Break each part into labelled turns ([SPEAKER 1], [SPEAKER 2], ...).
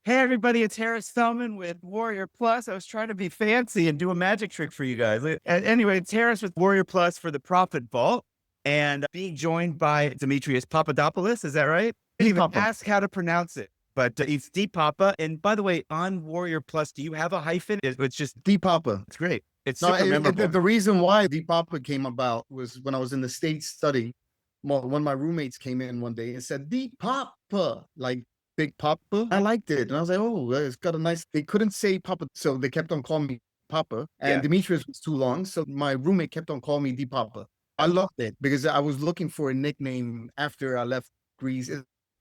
[SPEAKER 1] Hey everybody, it's Harris Thelman with Warrior Plus. I was trying to be fancy and do a magic trick for you guys. Anyway, it's Harris with Warrior Plus for the Profit Vault and being joined by Demetrius Papadopoulos. Is that right? I didn't
[SPEAKER 2] Deep
[SPEAKER 1] even
[SPEAKER 2] Papa.
[SPEAKER 1] ask how to pronounce it, but it's Deep Papa. And by the way, on Warrior Plus, do you have a hyphen? It's just,
[SPEAKER 2] Deep Papa.
[SPEAKER 1] it's great. It's
[SPEAKER 2] No,
[SPEAKER 1] super memorable.
[SPEAKER 2] the reason why Deep Papa came about was when I was in the States studying. One of my roommates came in one day and said, Deep Papa, like Big Papa. I liked it. And I was like, oh, it's got a nice, they couldn't say Papa. So they kept on calling me Papa. And
[SPEAKER 1] Yeah.
[SPEAKER 2] Demetrius was too long. So my roommate kept on calling me Deep Papa. I loved it because I was looking for a nickname after I left Greece.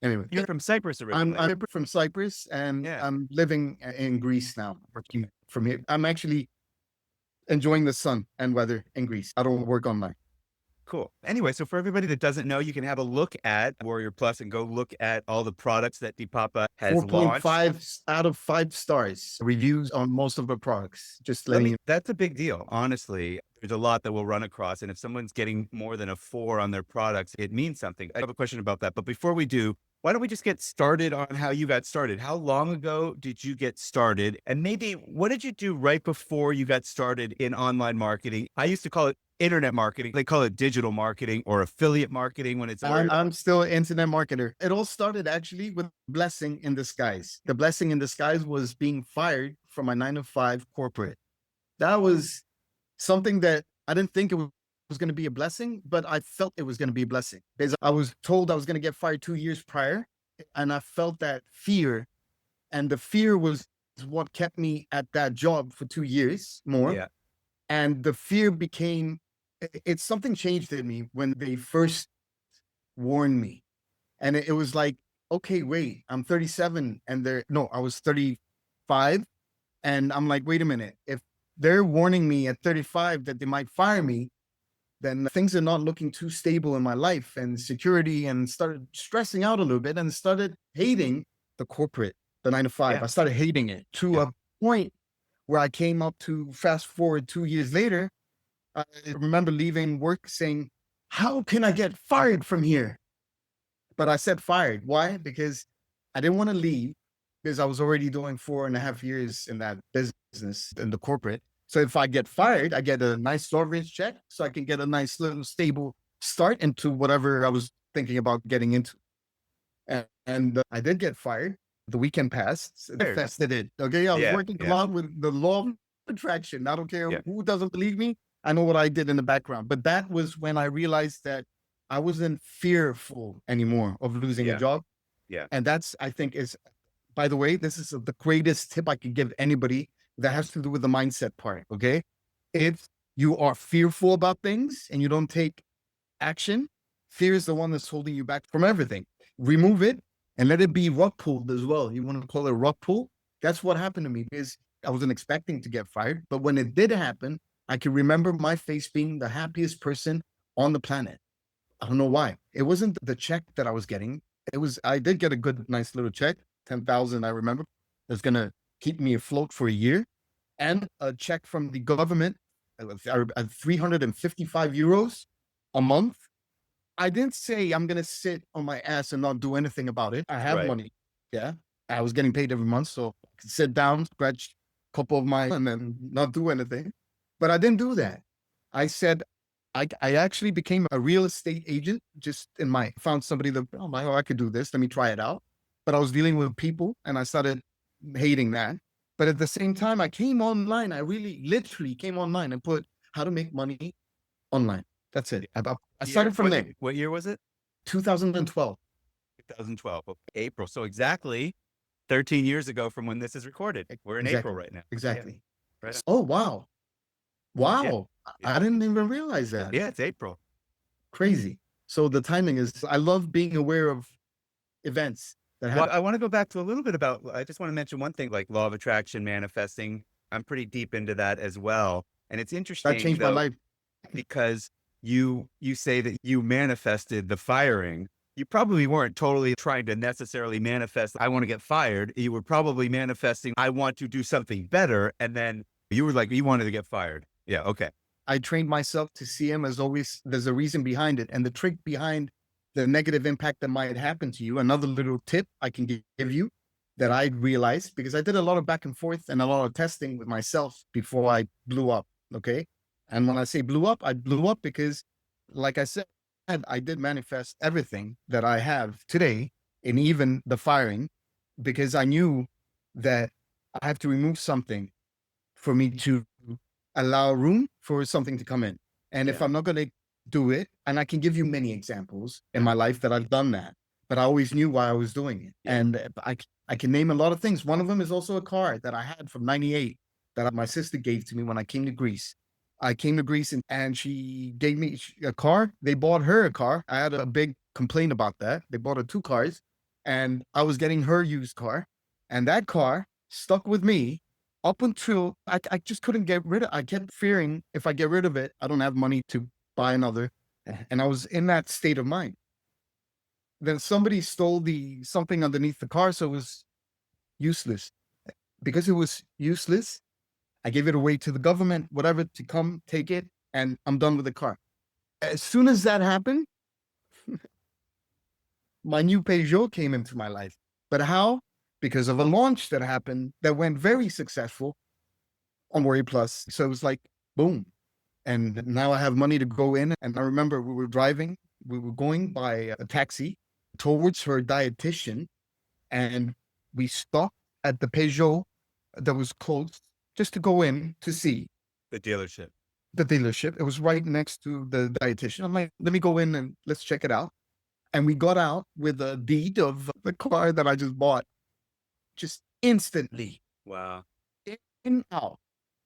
[SPEAKER 2] Anyway,
[SPEAKER 1] You're from Cyprus originally.
[SPEAKER 2] I'm from Cyprus and
[SPEAKER 1] Yeah.
[SPEAKER 2] I'm living in Greece now, working from here. I'm actually enjoying the sun and weather in Greece. I don't work online.
[SPEAKER 1] Cool. Anyway, so for everybody that doesn't know, you can have a look at Warrior Plus and go look at all the products that Depapa has launched.
[SPEAKER 2] 4.5 out of 5 stars reviews on most of the products. Just letting you.
[SPEAKER 1] That's a big deal. Honestly, there's a lot that we'll run across. And if someone's getting more than a 4 on their products, it means something. I have a question about that. But before we do, why don't we just get started on how you got started? How long ago did you get started? And maybe what did you do right before you got started in online marketing? I used to call it internet marketing. They call it digital marketing or affiliate marketing when it's.
[SPEAKER 2] I'm still an internet marketer. It all started actually with blessing in disguise. The blessing in disguise was being fired from my 9 to 5 corporate. That was something that I didn't think it was going to be a blessing, but I felt it was going to be a blessing because I was told I was going to get fired 2 years prior. And I felt that fear, and the fear was what kept me at that job for 2 years more.
[SPEAKER 1] Yeah.
[SPEAKER 2] And the fear became, it's something changed in me when they first warned me. And it was like, okay, wait, I'm 37 and I was 35. And I'm like, wait a minute, if they're warning me at 35 that they might fire me, then things are not looking too stable in my life and security, and started stressing out a little bit and started hating the corporate, the 9 to 5.
[SPEAKER 1] Yeah.
[SPEAKER 2] I started hating it to a point where I came up to fast forward 2 years later. I remember leaving work saying, how can I get fired from here? But I said fired. Why? Because I didn't want to leave because I was already doing 4.5 years in that business, in the corporate. So if I get fired, I get a nice severance check so I can get a nice little stable start into whatever I was thinking about getting into. And I did get fired. The weekend passed. The fest did it. Okay. I was working a lot with the law of attraction. I don't care who doesn't believe me. I know what I did in the background. But that was when I realized that I wasn't fearful anymore of losing a job.
[SPEAKER 1] Yeah.
[SPEAKER 2] And that's, I think, is, by the way, this is the greatest tip I could give anybody that has to do with the mindset part. Okay. If you are fearful about things and you don't take action, fear is the one that's holding you back from everything. Remove it and let it be rug pulled as well. You want to call it rug pull? That's what happened to me because I wasn't expecting to get fired. But when it did happen, I can remember my face being the happiest person on the planet. I don't know why. It wasn't the check that I was getting. I did get a good, nice little check, 10,000. I remember that's going to keep me afloat for a year, and a check from the government at 355 euros a month. I didn't say I'm going to sit on my ass and not do anything about it. I have money. Yeah. I was getting paid every month. So I could sit down, scratch a couple of my, and then not do anything. But I didn't do that. I said, I actually became a real estate agent just found somebody that, I could do this. Let me try it out. But I was dealing with people and I started hating that. But at the same time, I came online. I really literally came online and put how to make money online. That's it. I started from there.
[SPEAKER 1] What year was it?
[SPEAKER 2] 2012.
[SPEAKER 1] 2012. April. So exactly 13 years ago from when this is recorded. We're in April right now.
[SPEAKER 2] Exactly.
[SPEAKER 1] Yeah. Right.
[SPEAKER 2] Oh, wow. Wow.
[SPEAKER 1] Yeah.
[SPEAKER 2] I didn't even realize that.
[SPEAKER 1] Yeah, it's April.
[SPEAKER 2] Crazy. So the timing is, I love being aware of events that happen.
[SPEAKER 1] Well, I want to go back to a little bit about, I just want to mention one thing, like law of attraction, manifesting. I'm pretty deep into that as well. And it's interesting.
[SPEAKER 2] That changed my life.
[SPEAKER 1] Because you say that you manifested the firing. You probably weren't totally trying to necessarily manifest, I want to get fired. You were probably manifesting, I want to do something better. And then you were like, you wanted to get fired. Yeah. Okay.
[SPEAKER 2] I trained myself to see him as always, there's a reason behind it. And the trick behind the negative impact that might happen to you, another little tip I can give you, that I realized, because I did a lot of back and forth and a lot of testing with myself before I blew up. Okay. And when I say blew up, I blew up because, like I said, I did manifest everything that I have today, and even the firing, because I knew that I have to remove something for me to allow room for something to come in. And if
[SPEAKER 1] Yeah.
[SPEAKER 2] I'm not going to do it, and I can give you many examples in my life that I've done that, but I always knew why I was doing it.
[SPEAKER 1] Yeah.
[SPEAKER 2] And I can name a lot of things. One of them is also a car that I had from 98 that my sister gave to me when I came to Greece. I came to Greece and she gave me a car. They bought her a car. I had a big complaint about that. They bought her two cars and I was getting her used car. And that car stuck with me up until I just couldn't get rid of. I kept fearing if I get rid of it, I don't have money to buy another. And I was in that state of mind. Then somebody stole the something underneath the car, so it was useless. Because it was useless, I gave it away to the government, whatever, to come take it, and I'm done with the car. As soon as that happened, my new Peugeot came into my life. But how? Because of a launch that happened that went very successful on Worry Plus. So it was like, boom. And now I have money to go in. And I remember we were going by a taxi towards her dietitian, and we stopped at the Peugeot that was closed just to go in to see
[SPEAKER 1] The dealership.
[SPEAKER 2] the dealership. It was right next to the dietitian. I'm like, let me go in and let's check it out. And we got out with a deed of the car that I just bought, just instantly.
[SPEAKER 1] Wow.
[SPEAKER 2] In out.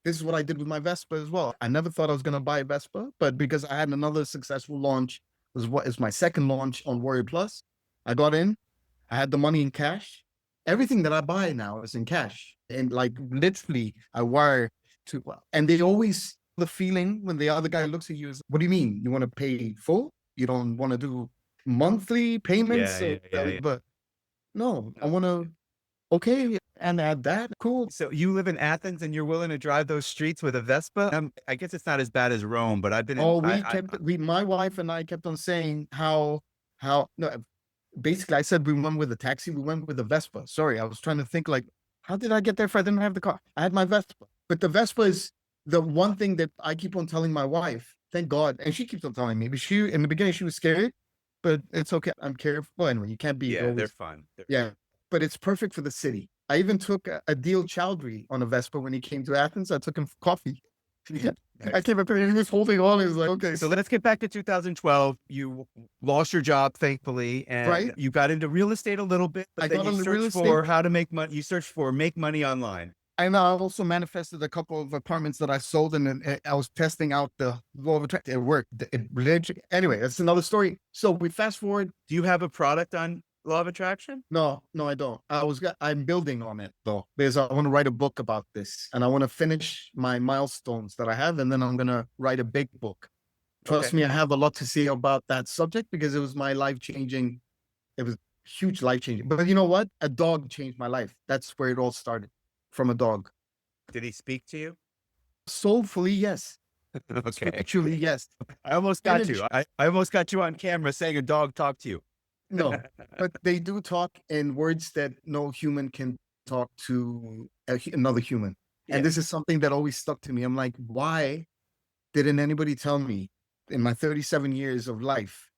[SPEAKER 2] This is what I did with my Vespa as well. I never thought I was going to buy a Vespa, but because I had another successful launch, was what is my second launch on Warrior Plus. I got in, I had the money in cash. Everything that I buy now is in cash. And like literally, I wire to, and they always, the feeling when the other guy looks at you is, what do you mean? You want to pay full? You don't want to do monthly payments?
[SPEAKER 1] Yeah. Yeah. Yeah.
[SPEAKER 2] But no, I want to, okay, and add that. Cool.
[SPEAKER 1] So you live in Athens and you're willing to drive those streets with a Vespa? I guess it's not as bad as Rome, but I've been in.
[SPEAKER 2] Oh, my wife and I kept on saying no, basically I said we went with a taxi, we went with a Vespa. Sorry, I was trying to think like, how did I get there if I didn't have the car? I had my Vespa, but the Vespa is the one thing that I keep on telling my wife, thank God. And she keeps on telling me, but in the beginning, she was scared, but it's okay. I'm careful. Anyway, you can't be
[SPEAKER 1] Yeah, they're
[SPEAKER 2] always,
[SPEAKER 1] fun.
[SPEAKER 2] yeah, but it's perfect for the city. I even took a Adil Chowdhury on a Vespa when he came to Athens. I took him for coffee. I came up there and he was holding on. He was like, okay.
[SPEAKER 1] So let's get back to 2012. You lost your job, thankfully, and
[SPEAKER 2] Right.
[SPEAKER 1] you got into real estate a little bit, but
[SPEAKER 2] I
[SPEAKER 1] then
[SPEAKER 2] got
[SPEAKER 1] you
[SPEAKER 2] into real
[SPEAKER 1] searched
[SPEAKER 2] estate.
[SPEAKER 1] for how to make money. You searched for make money online.
[SPEAKER 2] And I also manifested a couple of apartments that I sold, and then I was testing out the law of attraction. It worked. Anyway, that's another story. So we fast forward.
[SPEAKER 1] Do you have a product on law of attraction?
[SPEAKER 2] No, I don't. I'm building on it though, because I want to write a book about this, and I want to finish my milestones that I have, and then I'm gonna write a big book. Trust me, I have a lot to say about that subject because it was my life changing. It was huge life changing. But you know what? A dog changed my life. That's where it all started, from a dog.
[SPEAKER 1] Did he speak to you?
[SPEAKER 2] Soulfully, yes.
[SPEAKER 1] Okay.
[SPEAKER 2] Spiritually, yes.
[SPEAKER 1] I almost got
[SPEAKER 2] Energy.
[SPEAKER 1] you. I almost got you on camera saying a dog talked to you.
[SPEAKER 2] No, but they do talk in words that no human can talk to another human. And
[SPEAKER 1] Yeah.
[SPEAKER 2] this is something that always stuck to me. I'm like, why didn't anybody tell me in my 37 years of life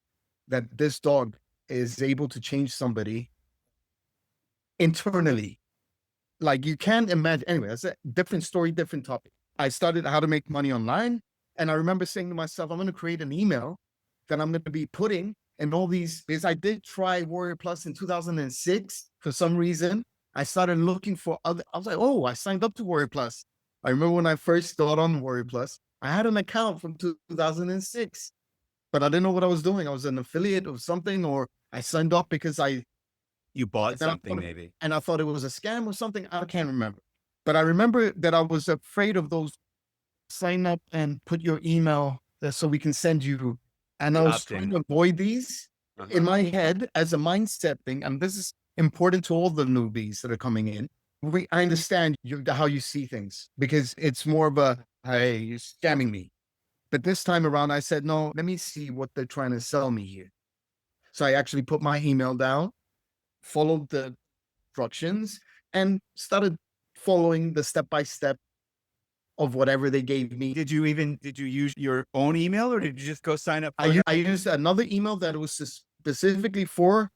[SPEAKER 2] that this dog is able to change somebody internally? Like you can't imagine. Anyway, that's a different story, different topic. I started how to make money online. And I remember saying to myself, I'm going to create an email that I'm going to be putting in all these, because I did try Warrior Plus in 2006 for some reason. I started looking for other, I was like, oh, I signed up to Warrior Plus. I remember when I first got on Warrior Plus, I had an account from 2006, but I didn't know what I was doing. I was an affiliate of something, or I signed up because
[SPEAKER 1] You bought
[SPEAKER 2] and I
[SPEAKER 1] something
[SPEAKER 2] thought-
[SPEAKER 1] maybe.
[SPEAKER 2] and I thought it was a scam or something. I can't remember. But I remember that I was afraid of those sign up and put your email so we can send you. And I was
[SPEAKER 1] Opt-in.
[SPEAKER 2] trying to avoid these in my head as a mindset thing. And this is important to all the newbies that are coming in. I understand how you see things because it's more of a, hey, you're scamming me. But this time around, I said, no, let me see what they're trying to sell me here. So I actually put my email down, followed the instructions and started following the step by step of whatever they gave me.
[SPEAKER 1] Did you use your own email, or did you just go sign up for
[SPEAKER 2] I used another email that was specifically for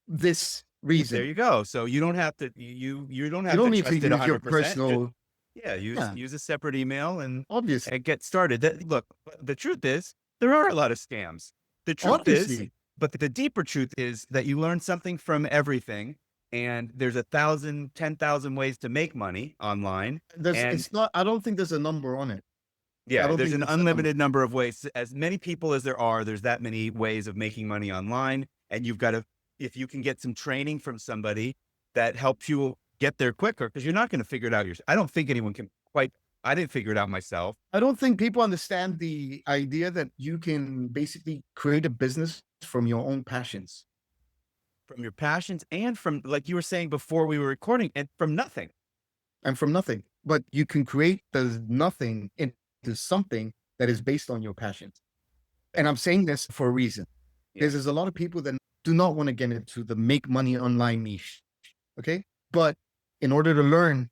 [SPEAKER 2] this
[SPEAKER 1] There
[SPEAKER 2] reason.
[SPEAKER 1] you go. So you don't have to you don't
[SPEAKER 2] You
[SPEAKER 1] have
[SPEAKER 2] don't
[SPEAKER 1] to
[SPEAKER 2] need to
[SPEAKER 1] trust it
[SPEAKER 2] use your
[SPEAKER 1] 100%. Just
[SPEAKER 2] personal,
[SPEAKER 1] yeah,
[SPEAKER 2] yeah,
[SPEAKER 1] use a separate email
[SPEAKER 2] obviously,
[SPEAKER 1] and get started. That look, the truth is there are a lot of scams. The truth is,
[SPEAKER 2] obviously.
[SPEAKER 1] but the deeper truth is that you learn something from everything, and there's 1,000, 10,000 ways to make money online. And
[SPEAKER 2] It's not, I don't think there's a number on it. I
[SPEAKER 1] yeah,
[SPEAKER 2] don't
[SPEAKER 1] there's
[SPEAKER 2] think
[SPEAKER 1] an
[SPEAKER 2] there's a number.
[SPEAKER 1] unlimited number of ways. As many people as there are, there's that many ways of making money online. And you've got to, if you can get some training from somebody that helps you get there quicker, because you're not going to figure it out yourself. I don't think anyone can quite, I didn't figure it out myself.
[SPEAKER 2] I don't think people understand the idea that you can basically create a business from your own passions
[SPEAKER 1] From your passions and from, like you were saying before we were recording, and from nothing.
[SPEAKER 2] and from nothing, but you can create the nothing into something that is based on your passions. And I'm saying this for a reason.
[SPEAKER 1] Yeah.
[SPEAKER 2] There's a lot of people that do not want to get into the make money online niche. Okay. But in order to learn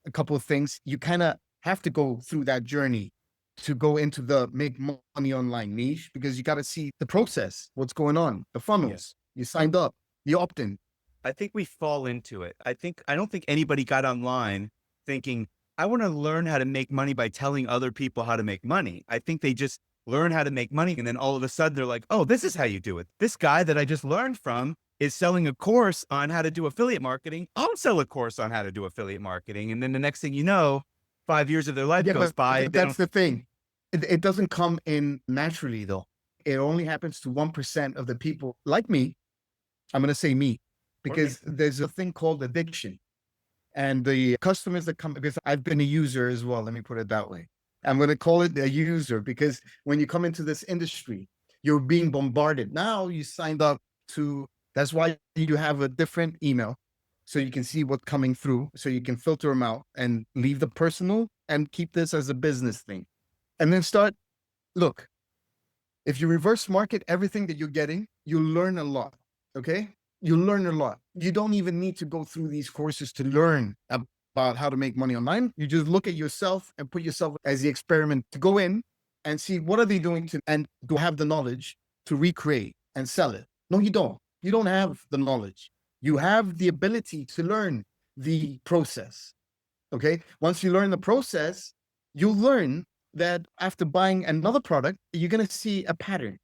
[SPEAKER 2] a couple of things, you kind of have to go through that journey to go into the make money online niche, because you got to see the process, what's going on, the funnels. You signed up, you opt in.
[SPEAKER 1] I think we fall into it. I don't think anybody got online thinking, I want to learn how to make money by telling other people how to make money. I think they just learn how to make money. And then all of a sudden they're like, oh, this is how you do it. This guy that I just learned from is selling a course on how to do affiliate marketing. I'll sell a course on how to do affiliate marketing. And then the next thing you know, 5 years of their life
[SPEAKER 2] Yeah,
[SPEAKER 1] goes by.
[SPEAKER 2] but that's the thing. It doesn't come in naturally, though. It only happens to 1% of the people like me. I'm going to say me, because there's a thing called addiction. And the customers that come, because I've been a user as well, let me put it that way. I'm going to call it a user, because when you come into this industry, you're being bombarded. Now you signed up to, that's why you have a different email, so you can see what's coming through, so you can filter them out and leave the personal and keep this as a business thing. And then look, if you reverse market everything that you're getting, you learn a lot. Okay. You learn a lot. You don't even need to go through these courses to learn about how to make money online. You just look at yourself and put yourself as the experiment to go in and see what are they doing to, and do I have the knowledge to recreate and sell it? No, you don't. You don't have the knowledge. You have the ability to learn the process. Okay. Once you learn the process, you'll learn that after buying another product, you're going to see a pattern.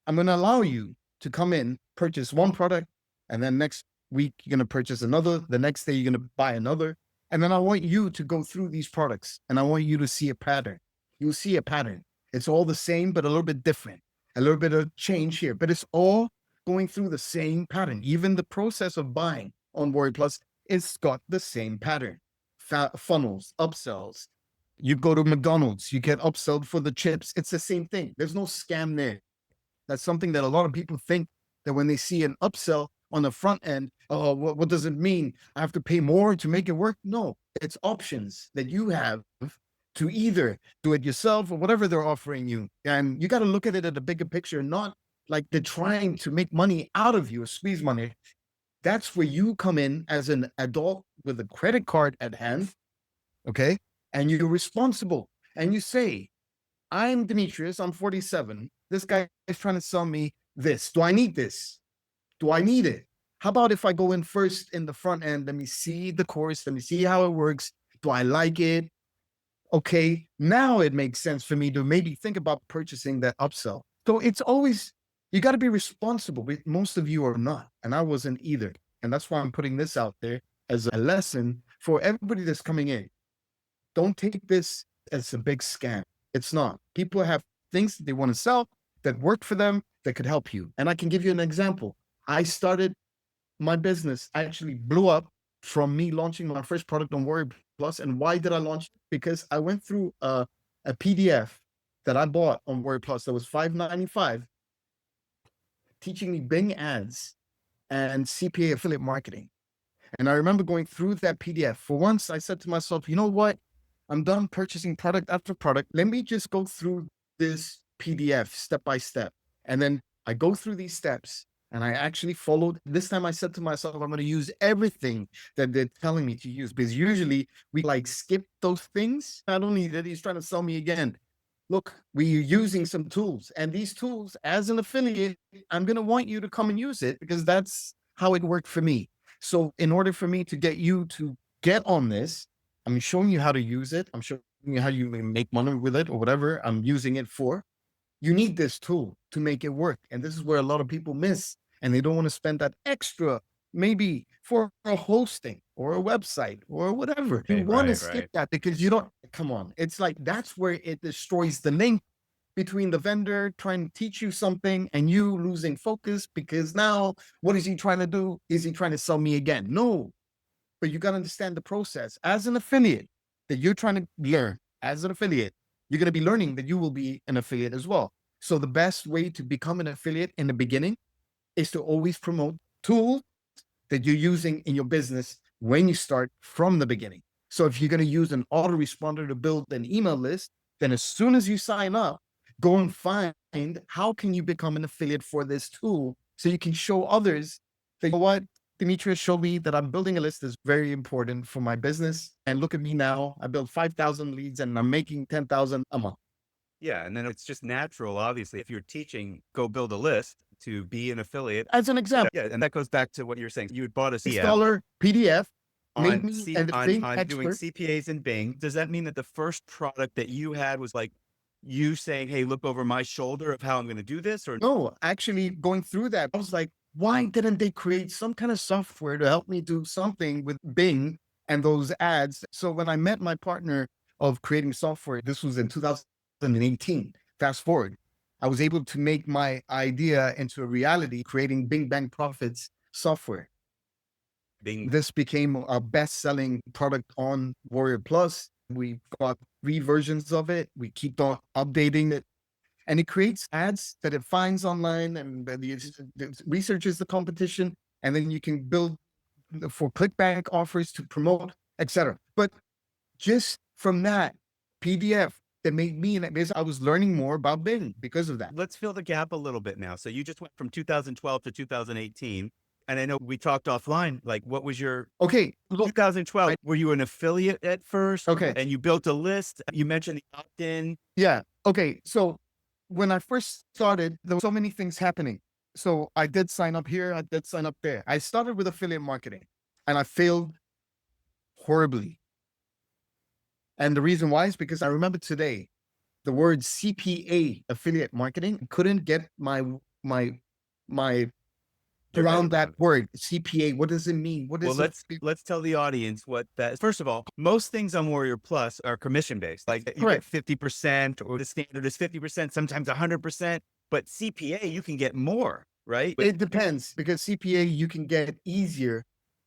[SPEAKER 2] I'm going to allow you to come in, purchase one product, and then next week you're going to purchase another. The next day you're going to buy another. And then I want you to go through these products, and I want you to see a pattern. You'll see a pattern. It's all the same, but a little bit different, a little bit of change here, but it's all going through the same pattern. Even the process of buying on Warrior Plus, it's got the same pattern. Funnels, upsells. You go to McDonald's, you get upsold for the chips. It's the same thing. There's no scam there. That's something that a lot of people think, that when they see an upsell on the front end, oh, what does it mean? I have to pay more to make it work? No, it's options that you have to either do it yourself or whatever they're offering you. And you got to look at it at a bigger picture, not like they're trying to make money out of you or squeeze money. That's where you come in as an adult with a credit card at hand. Okay. And you're responsible. And you say, I'm Demetrius, I'm 47. This guy is trying to sell me this. Do I need this? Do I need it? How about if I go in first in the front end? Let me see the course. Let me see how it works. Do I like it? Okay, now it makes sense for me to maybe think about purchasing that upsell. So it's always, you got to be responsible. But most of you are not. And I wasn't either. And that's why I'm putting this out there as a lesson for everybody that's coming in. Don't take this as a big scam. It's not. People have things that they want to sell that work for them, that could help you. And I can give you an example. I started my business, actually blew up from me launching my first product on Warrior Plus. And why did I launch? Because I went through a PDF that I bought on Warrior Plus that was $5.95, teaching me Bing ads and CPA affiliate marketing. And I remember going through that PDF. For once, I said to myself, you know what? I'm done purchasing product after product. Let me just go through this PDF step by step. And then I go through these steps And I actually followed. This time I said to myself, I'm going to use everything that they're telling me to use, because usually we like skip those things. Not only that he's trying to sell me again. Look, we're using some tools, and these tools, as an affiliate, I'm going to want you to come and use it, because that's how it worked for me. So in order for me to get you to get on this, I'm showing you how to use it. I'm showing you how you make money with it, or whatever I'm using it for. You need this tool to make it work. And this is where a lot of people miss, and they don't want to spend that extra, maybe for a hosting or a website or whatever. You want to skip that because you don't, come on. It's like, that's where it destroys the link between the vendor trying to teach you something and you losing focus, because now what is he trying to do? Is he trying to sell me again? No, but you got to understand the process as an affiliate that you're trying to learn. As an affiliate, you're going to be learning that you will be an affiliate as well. So the best way to become an affiliate in the beginning is to always promote tools that you're using in your business when you start from the beginning. So if you're going to use an autoresponder to build an email list, then as soon as you sign up, go and find how can you become an affiliate for this tool, so you can show others that, you know what, Demetrius showed me that I'm building a list is very important for my business. And look at me now. I built 5,000 leads and I'm making 10,000 a month.
[SPEAKER 1] Yeah. And then it's just natural, obviously, if you're teaching, go build a list to be an affiliate.
[SPEAKER 2] As an example.
[SPEAKER 1] Yeah. And that goes back to what you're saying. You had bought a
[SPEAKER 2] $6 PDF made
[SPEAKER 1] on,
[SPEAKER 2] me an Bing
[SPEAKER 1] on doing
[SPEAKER 2] expert.
[SPEAKER 1] CPAs in Bing. Does that mean that the first product that you had was like you saying, hey, look over my shoulder of how I'm going to do this? Or
[SPEAKER 2] no, actually going through that, I was like, why didn't they create some kind of software to help me do something with Bing and those ads? So when I met my partner of creating software, this was in 2018, fast forward, I was able to make my idea into a reality, creating Bing Bang Profits software.
[SPEAKER 1] Bing?
[SPEAKER 2] This became a best-selling product on Warrior Plus. We got 3 versions of it. We keep on updating it. And it creates ads that it finds online, and it researches the competition, and then you can build for clickbank offers to promote, etc. But just from that PDF that made me, and because I was learning more about Bing because of that.
[SPEAKER 1] Let's fill the gap a little bit now. So you just went from 2012 to 2018. And I know we talked offline, like what was your
[SPEAKER 2] Okay, look,
[SPEAKER 1] 2012? Were you an affiliate at first?
[SPEAKER 2] Okay.
[SPEAKER 1] And you built a list. You mentioned the opt-in.
[SPEAKER 2] Yeah. Okay. So when I first started, there were so many things happening. So I did sign up here. I did sign up there. I started with affiliate marketing and I failed horribly. And the reason why is because I remember today, the word CPA, affiliate marketing, couldn't get my
[SPEAKER 1] Your head
[SPEAKER 2] around that
[SPEAKER 1] around it.
[SPEAKER 2] word CPA. What does it mean? What
[SPEAKER 1] Well,
[SPEAKER 2] is it?
[SPEAKER 1] let's tell the audience what that is. First of all, most things on Warrior Plus are commission based. Like you get
[SPEAKER 2] Correct.
[SPEAKER 1] 50%, or the standard is 50%, sometimes 100%. But CPA, you can get more, right?
[SPEAKER 2] It depends, because CPA, you can get easier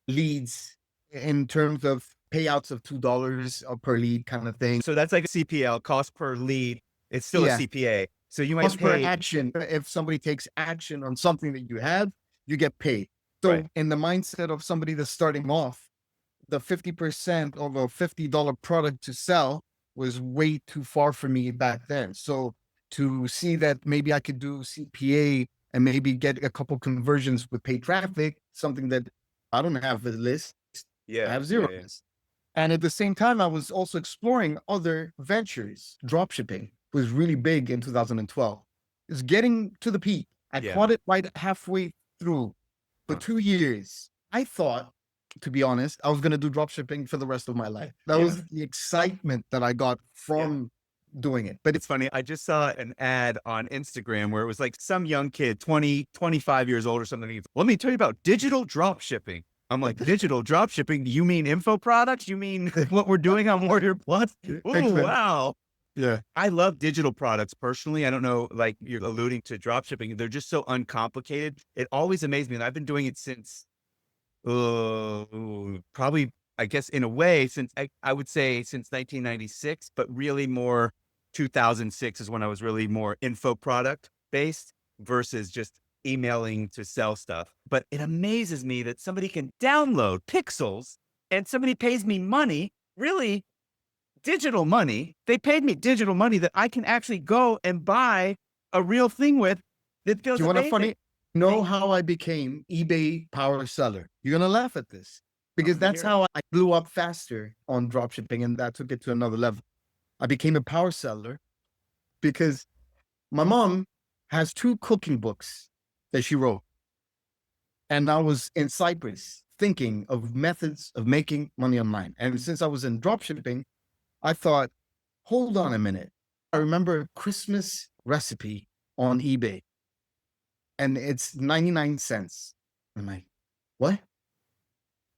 [SPEAKER 2] leads in terms of payouts of $2 per lead kind of thing.
[SPEAKER 1] So that's like a CPL, cost per lead. It's still a
[SPEAKER 2] Yeah.
[SPEAKER 1] CPA. So you might
[SPEAKER 2] Cost per
[SPEAKER 1] pay.
[SPEAKER 2] action. If somebody takes action on something that you have, you get paid. So
[SPEAKER 1] Right.
[SPEAKER 2] in the mindset of somebody that's starting off, the 50% of a $50 product to sell was way too far for me back then. So to see that maybe I could do CPA and maybe get a couple conversions with paid traffic, something that I don't have a list, I
[SPEAKER 1] Yeah.
[SPEAKER 2] have zero list. And at the same time, I was also exploring other ventures. Dropshipping was really big in 2012. It's getting to the peak. I
[SPEAKER 1] Yeah.
[SPEAKER 2] caught it right halfway through. For 2 years, I thought, to be honest, I was going to do dropshipping for the rest of my life. That was the excitement that I got from doing it. But
[SPEAKER 1] It's funny. I just saw an ad on Instagram where it was like some young kid, 20, 25 years old or something. He's, let me tell you about digital drop shipping. I'm like, digital drop shipping? You mean info products? You mean what we're doing on Warrior Plus?
[SPEAKER 2] Thanks,
[SPEAKER 1] Oh,
[SPEAKER 2] man.
[SPEAKER 1] wow.
[SPEAKER 2] Yeah.
[SPEAKER 1] I love digital products personally. I don't know, like you're alluding to drop shipping. They're just so uncomplicated. It always amazed me. And I've been doing it since probably, I guess, in a way, since I would say since 1996, but really more 2006 is when I was really more info product based versus just emailing to sell stuff. But it amazes me that somebody can download pixels and somebody pays me money, really digital money. They paid me digital money that I can actually go and buy a real thing with that feels
[SPEAKER 2] Do you want a
[SPEAKER 1] amazing.
[SPEAKER 2] funny? Know how I became eBay power seller? You're gonna laugh at this because
[SPEAKER 1] Let me
[SPEAKER 2] that's
[SPEAKER 1] hear it.
[SPEAKER 2] how I blew up faster on dropshipping, and that took it to another level. I became a power seller because my mom has two cooking books that she wrote, and I was in Cyprus thinking of methods of making money online. And since I was in dropshipping, I thought, hold on a minute. I remember a Christmas recipe on eBay, and it's 99 cents. I'm like, what?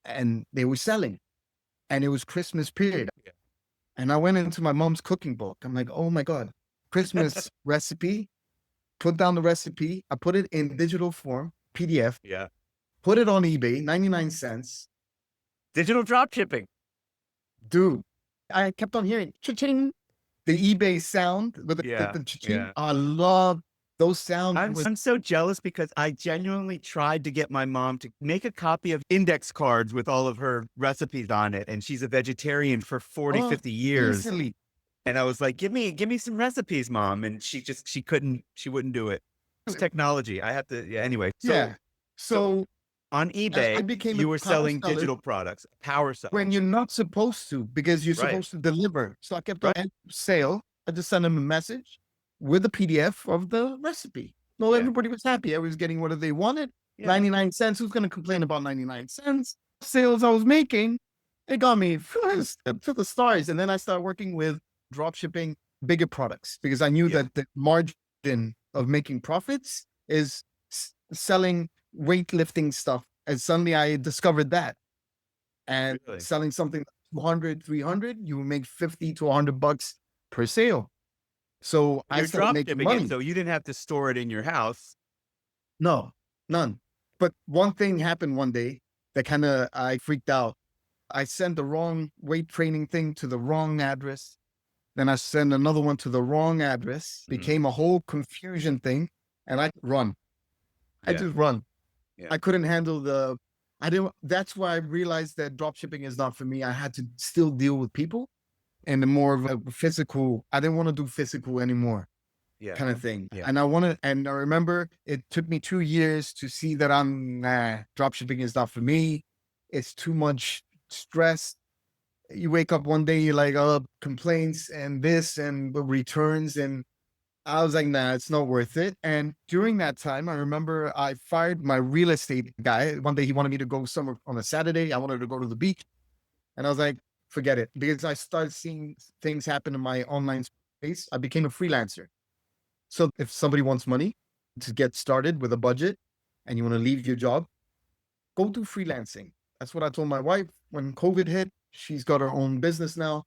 [SPEAKER 2] And they were selling, and it was Christmas period.
[SPEAKER 1] Yeah.
[SPEAKER 2] And I went into my mom's cooking book. I'm like, oh my God, Christmas recipe. Put down the recipe. I put it in digital form, PDF,
[SPEAKER 1] Yeah.
[SPEAKER 2] put it on eBay, 99 cents.
[SPEAKER 1] Digital drop shipping.
[SPEAKER 2] Dude, I kept on hearing cha-ching, the eBay sound with
[SPEAKER 1] Yeah.
[SPEAKER 2] the cha-ching.
[SPEAKER 1] Yeah.
[SPEAKER 2] I love those sounds.
[SPEAKER 1] I'm so jealous because I genuinely tried to get my mom to make a copy of index cards with all of her recipes on it. And she's a vegetarian for 40,
[SPEAKER 2] Oh,
[SPEAKER 1] 50 years.
[SPEAKER 2] easily.
[SPEAKER 1] And I was like, give me some recipes, mom. And she couldn't, she wouldn't do it. It's technology. I have to, yeah. Anyway.
[SPEAKER 2] Yeah.
[SPEAKER 1] So
[SPEAKER 2] So
[SPEAKER 1] on
[SPEAKER 2] I
[SPEAKER 1] eBay,
[SPEAKER 2] became a
[SPEAKER 1] you were
[SPEAKER 2] power
[SPEAKER 1] selling
[SPEAKER 2] seller
[SPEAKER 1] digital products, power seller.
[SPEAKER 2] when you're not supposed to, because you're
[SPEAKER 1] Right.
[SPEAKER 2] supposed to deliver. So I kept on
[SPEAKER 1] Right.
[SPEAKER 2] sale. I just sent them a message with a PDF of the recipe. No,
[SPEAKER 1] Yeah.
[SPEAKER 2] everybody was happy. Everybody was getting what they wanted.
[SPEAKER 1] Yeah.
[SPEAKER 2] 99 cents. Who's going to complain about 99 cents? Sales I was making, it got me to the stars. And then I started working with drop shipping bigger products because I knew
[SPEAKER 1] Yeah.
[SPEAKER 2] that the margin of making profits is selling weightlifting stuff. And suddenly I discovered that. And
[SPEAKER 1] Really.
[SPEAKER 2] selling something 200, 300, you make 50 to 100 bucks per sale. So I
[SPEAKER 1] You're
[SPEAKER 2] started
[SPEAKER 1] drop
[SPEAKER 2] making
[SPEAKER 1] shipping it,
[SPEAKER 2] money.
[SPEAKER 1] so you didn't have to store it in your house.
[SPEAKER 2] No, none. But one thing happened one day that kind of I freaked out. I sent the wrong weight training thing to the wrong address. Then I sent another one to the wrong address.
[SPEAKER 1] Mm,
[SPEAKER 2] Became a whole confusion thing. And I run. I
[SPEAKER 1] yeah.
[SPEAKER 2] just run.
[SPEAKER 1] Yeah.
[SPEAKER 2] I couldn't handle the I didn't that's why I realized that drop shipping is not for me. I had to still deal with people and the more of a physical, I didn't want to do physical anymore
[SPEAKER 1] Yeah.
[SPEAKER 2] kind of thing.
[SPEAKER 1] Yeah.
[SPEAKER 2] And I remember it took me 2 years to see that drop shipping is not for me. It's too much stress. You wake up one day, you're like, oh, complaints and this and returns. And I was like, nah, it's not worth it. And during that time, I remember I fired my real estate guy. One day he wanted me to go somewhere on a Saturday. I wanted to go to the beach. And I was like, forget it. Because I started seeing things happen in my online space. I became a freelancer. So if somebody wants money to get started with a budget and you want to leave your job, go do freelancing. That's what I told my wife when COVID hit. She's got her own business now.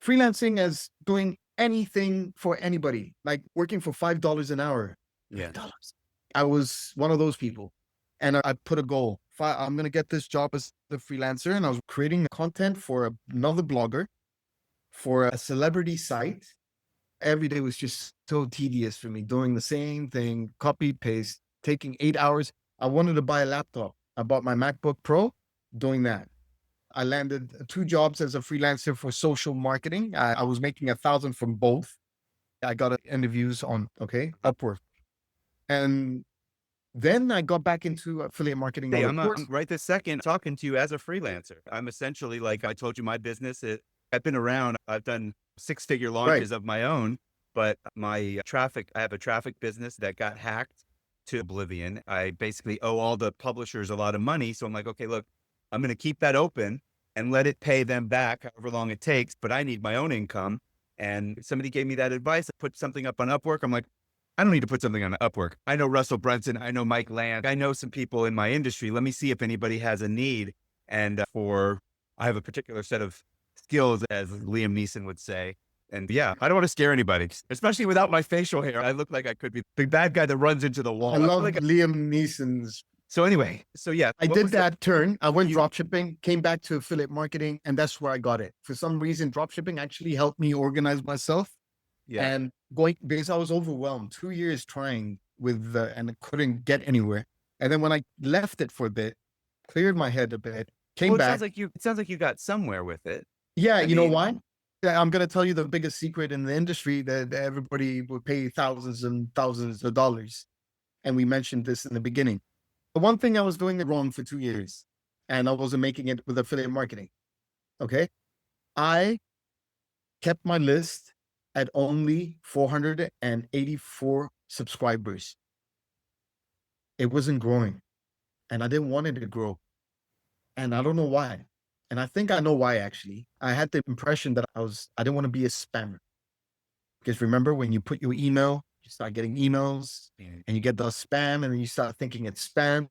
[SPEAKER 2] Freelancing is doing anything for anybody, like working for $5 an hour.
[SPEAKER 1] Yeah.
[SPEAKER 2] $5. I was one of those people. And I put a goal. I'm going to get this job as the freelancer. And I was creating content for another blogger for a celebrity site. Every day was just so tedious for me, doing the same thing, copy, paste, taking 8 hours. I wanted to buy a laptop. I bought my MacBook Pro doing that. I landed 2 jobs as a freelancer for social marketing. I was making 1,000 from both. I got interviews on, Upwork. And then I got back into affiliate marketing.
[SPEAKER 1] Hey,
[SPEAKER 2] Of
[SPEAKER 1] I'm
[SPEAKER 2] course.
[SPEAKER 1] right this second talking to you as a freelancer. I'm essentially like I told you, my business. I've been around. I've done 6-figure
[SPEAKER 2] Right.
[SPEAKER 1] launches of my own, but my traffic. I have a traffic business that got hacked to oblivion. I basically owe all the publishers a lot of money, so I'm like, okay, look, I'm going to keep that open and let it pay them back however long it takes. But I need my own income. And somebody gave me that advice. I put something up on Upwork. I'm like, I don't need to put something on Upwork. I know Russell Brunson. I know Mike Land. I know some people in my industry. Let me see if anybody has a need. And I have a particular set of skills, as Liam Neeson would say. And yeah, I don't want to scare anybody, especially without my facial hair. I look like I could be the bad guy that runs into the wall.
[SPEAKER 2] I love Liam Neeson's.
[SPEAKER 1] So anyway, so yeah,
[SPEAKER 2] I did that turn. I went
[SPEAKER 1] you-
[SPEAKER 2] dropshipping, came back to affiliate marketing, and that's where I got it. For some reason, dropshipping actually helped me organize myself.
[SPEAKER 1] Yeah.
[SPEAKER 2] And going because I was overwhelmed. 2 years trying with and couldn't get anywhere. And then when I left it for a bit, cleared my head a bit, came
[SPEAKER 1] Well,
[SPEAKER 2] back.
[SPEAKER 1] it sounds like you got somewhere with it.
[SPEAKER 2] Yeah,
[SPEAKER 1] I
[SPEAKER 2] you know
[SPEAKER 1] mean-
[SPEAKER 2] why? Yeah, I'm gonna tell you the biggest secret in the industry that everybody would pay thousands and thousands of dollars. And we mentioned this in the beginning. The one thing I was doing wrong for 2 years, and I wasn't making it with affiliate marketing. Okay. I kept my list at only 484 subscribers. It wasn't growing, and I didn't want it to grow. And I don't know why. And I think I know why, actually. I had the impression that I didn't want to be a spammer. Because remember, when you put your email, you start getting emails and you get the spam, and then you start thinking it's spam.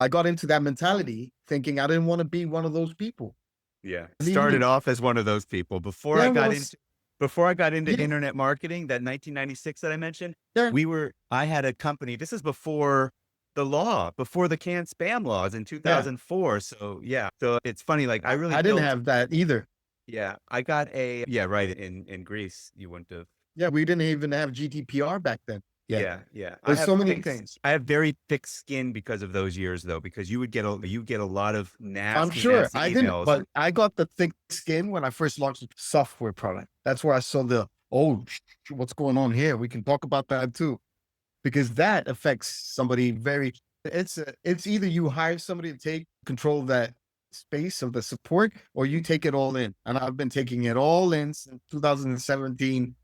[SPEAKER 2] I got into that mentality thinking I didn't want to be one of those people.
[SPEAKER 1] Yeah.
[SPEAKER 2] I didn't
[SPEAKER 1] Started
[SPEAKER 2] even,
[SPEAKER 1] off as one of those people
[SPEAKER 2] yeah, well,
[SPEAKER 1] before I got into
[SPEAKER 2] yeah,
[SPEAKER 1] internet marketing, that 1996 that I mentioned,
[SPEAKER 2] yeah,
[SPEAKER 1] I had a company. This is before the law, before the canned spam laws in
[SPEAKER 2] yeah.
[SPEAKER 1] 2004. So yeah. So it's funny. Like I really
[SPEAKER 2] I didn't
[SPEAKER 1] built,
[SPEAKER 2] have that either.
[SPEAKER 1] yeah, I got yeah, right. In Greece, you wouldn't have.
[SPEAKER 2] Yeah, we didn't even have GDPR back then yet.
[SPEAKER 1] Yeah, yeah.
[SPEAKER 2] There's so many things.
[SPEAKER 1] I have very thick skin because of those years though, because you get a lot of
[SPEAKER 2] I'm
[SPEAKER 1] nasty,
[SPEAKER 2] sure
[SPEAKER 1] nasty
[SPEAKER 2] I didn't,
[SPEAKER 1] emails.
[SPEAKER 2] but I got the thick skin when I first launched a software product. That's where I saw what's going on here? We can talk about that too, because that affects somebody very. It's either you hire somebody to take control of that space of the support, or you take it all in. And I've been taking it all in since 2017.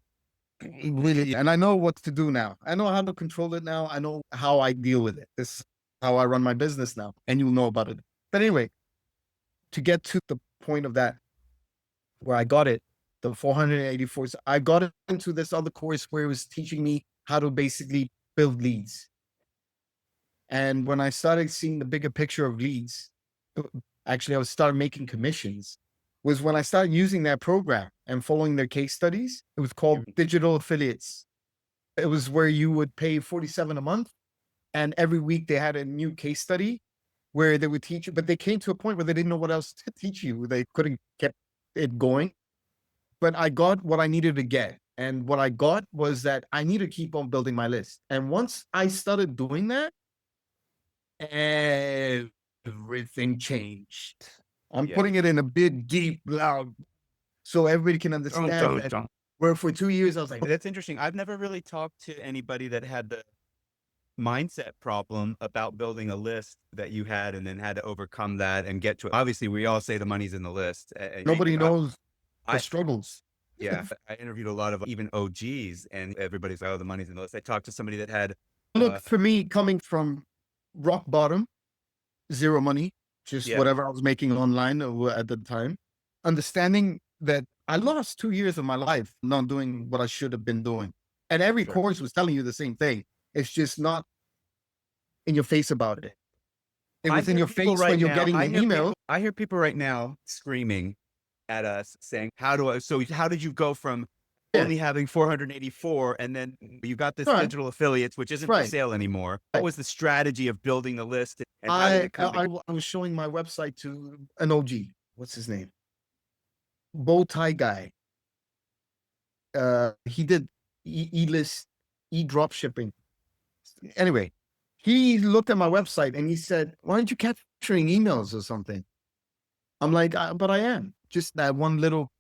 [SPEAKER 2] Really, and I know what to do now. I know how to control it now. I know how I deal with it. This is how I run my business now, and you'll know about it. But anyway, to get to the point of that, where I got it, the 484, I got into this other course where it was teaching me how to basically build leads. And when I started seeing the bigger picture of leads, actually, I was started making commissions. Was when I started using that program and following their case studies. It was called Digital Affiliates. It was where you would pay 47 a month, and every week they had a new case study where they would teach you, but they came to a point where they didn't know what else to teach you. They couldn't get it going. But I got what I needed to get. And what I got was that I need to keep on building my list. And once I started doing that, everything changed. I'm
[SPEAKER 1] Yeah.
[SPEAKER 2] putting it in a big, deep, loud, so everybody can understand that. Where for 2 years, I was like,
[SPEAKER 1] That's interesting. I've never really talked to anybody that had the mindset problem about building a list that you had and then had to overcome that and get to it. Obviously, we all say the money's in the list.
[SPEAKER 2] nobody knows the
[SPEAKER 1] I
[SPEAKER 2] struggles.
[SPEAKER 1] yeah, I interviewed a lot of even OGs and everybody's like, oh, the money's in the list. I talked to somebody that had
[SPEAKER 2] Look, for me, coming from rock bottom, zero money, just
[SPEAKER 1] yeah,
[SPEAKER 2] whatever I was making online at the time, understanding that I lost 2 years of my life not doing what I should have been doing. And every
[SPEAKER 1] sure.
[SPEAKER 2] course was telling you the same thing. It's just not in your face about it. It
[SPEAKER 1] I
[SPEAKER 2] was in
[SPEAKER 1] hear
[SPEAKER 2] your
[SPEAKER 1] people
[SPEAKER 2] face when
[SPEAKER 1] right
[SPEAKER 2] you're
[SPEAKER 1] now,
[SPEAKER 2] getting an email.
[SPEAKER 1] I hear people right now screaming at us saying, how did you go from
[SPEAKER 2] Yeah,
[SPEAKER 1] only having 484 and then you got this
[SPEAKER 2] right,
[SPEAKER 1] digital affiliates, which isn't for
[SPEAKER 2] right.
[SPEAKER 1] sale anymore? What
[SPEAKER 2] Right.
[SPEAKER 1] was the strategy of building the list and how did it come together?
[SPEAKER 2] I was showing my website to an OG. What's his name? Bow tie guy. He did e-list, drop shipping. Anyway, he looked at my website and he said, "Why aren't you capturing emails or something?" I'm like, "But I am. Just that one little.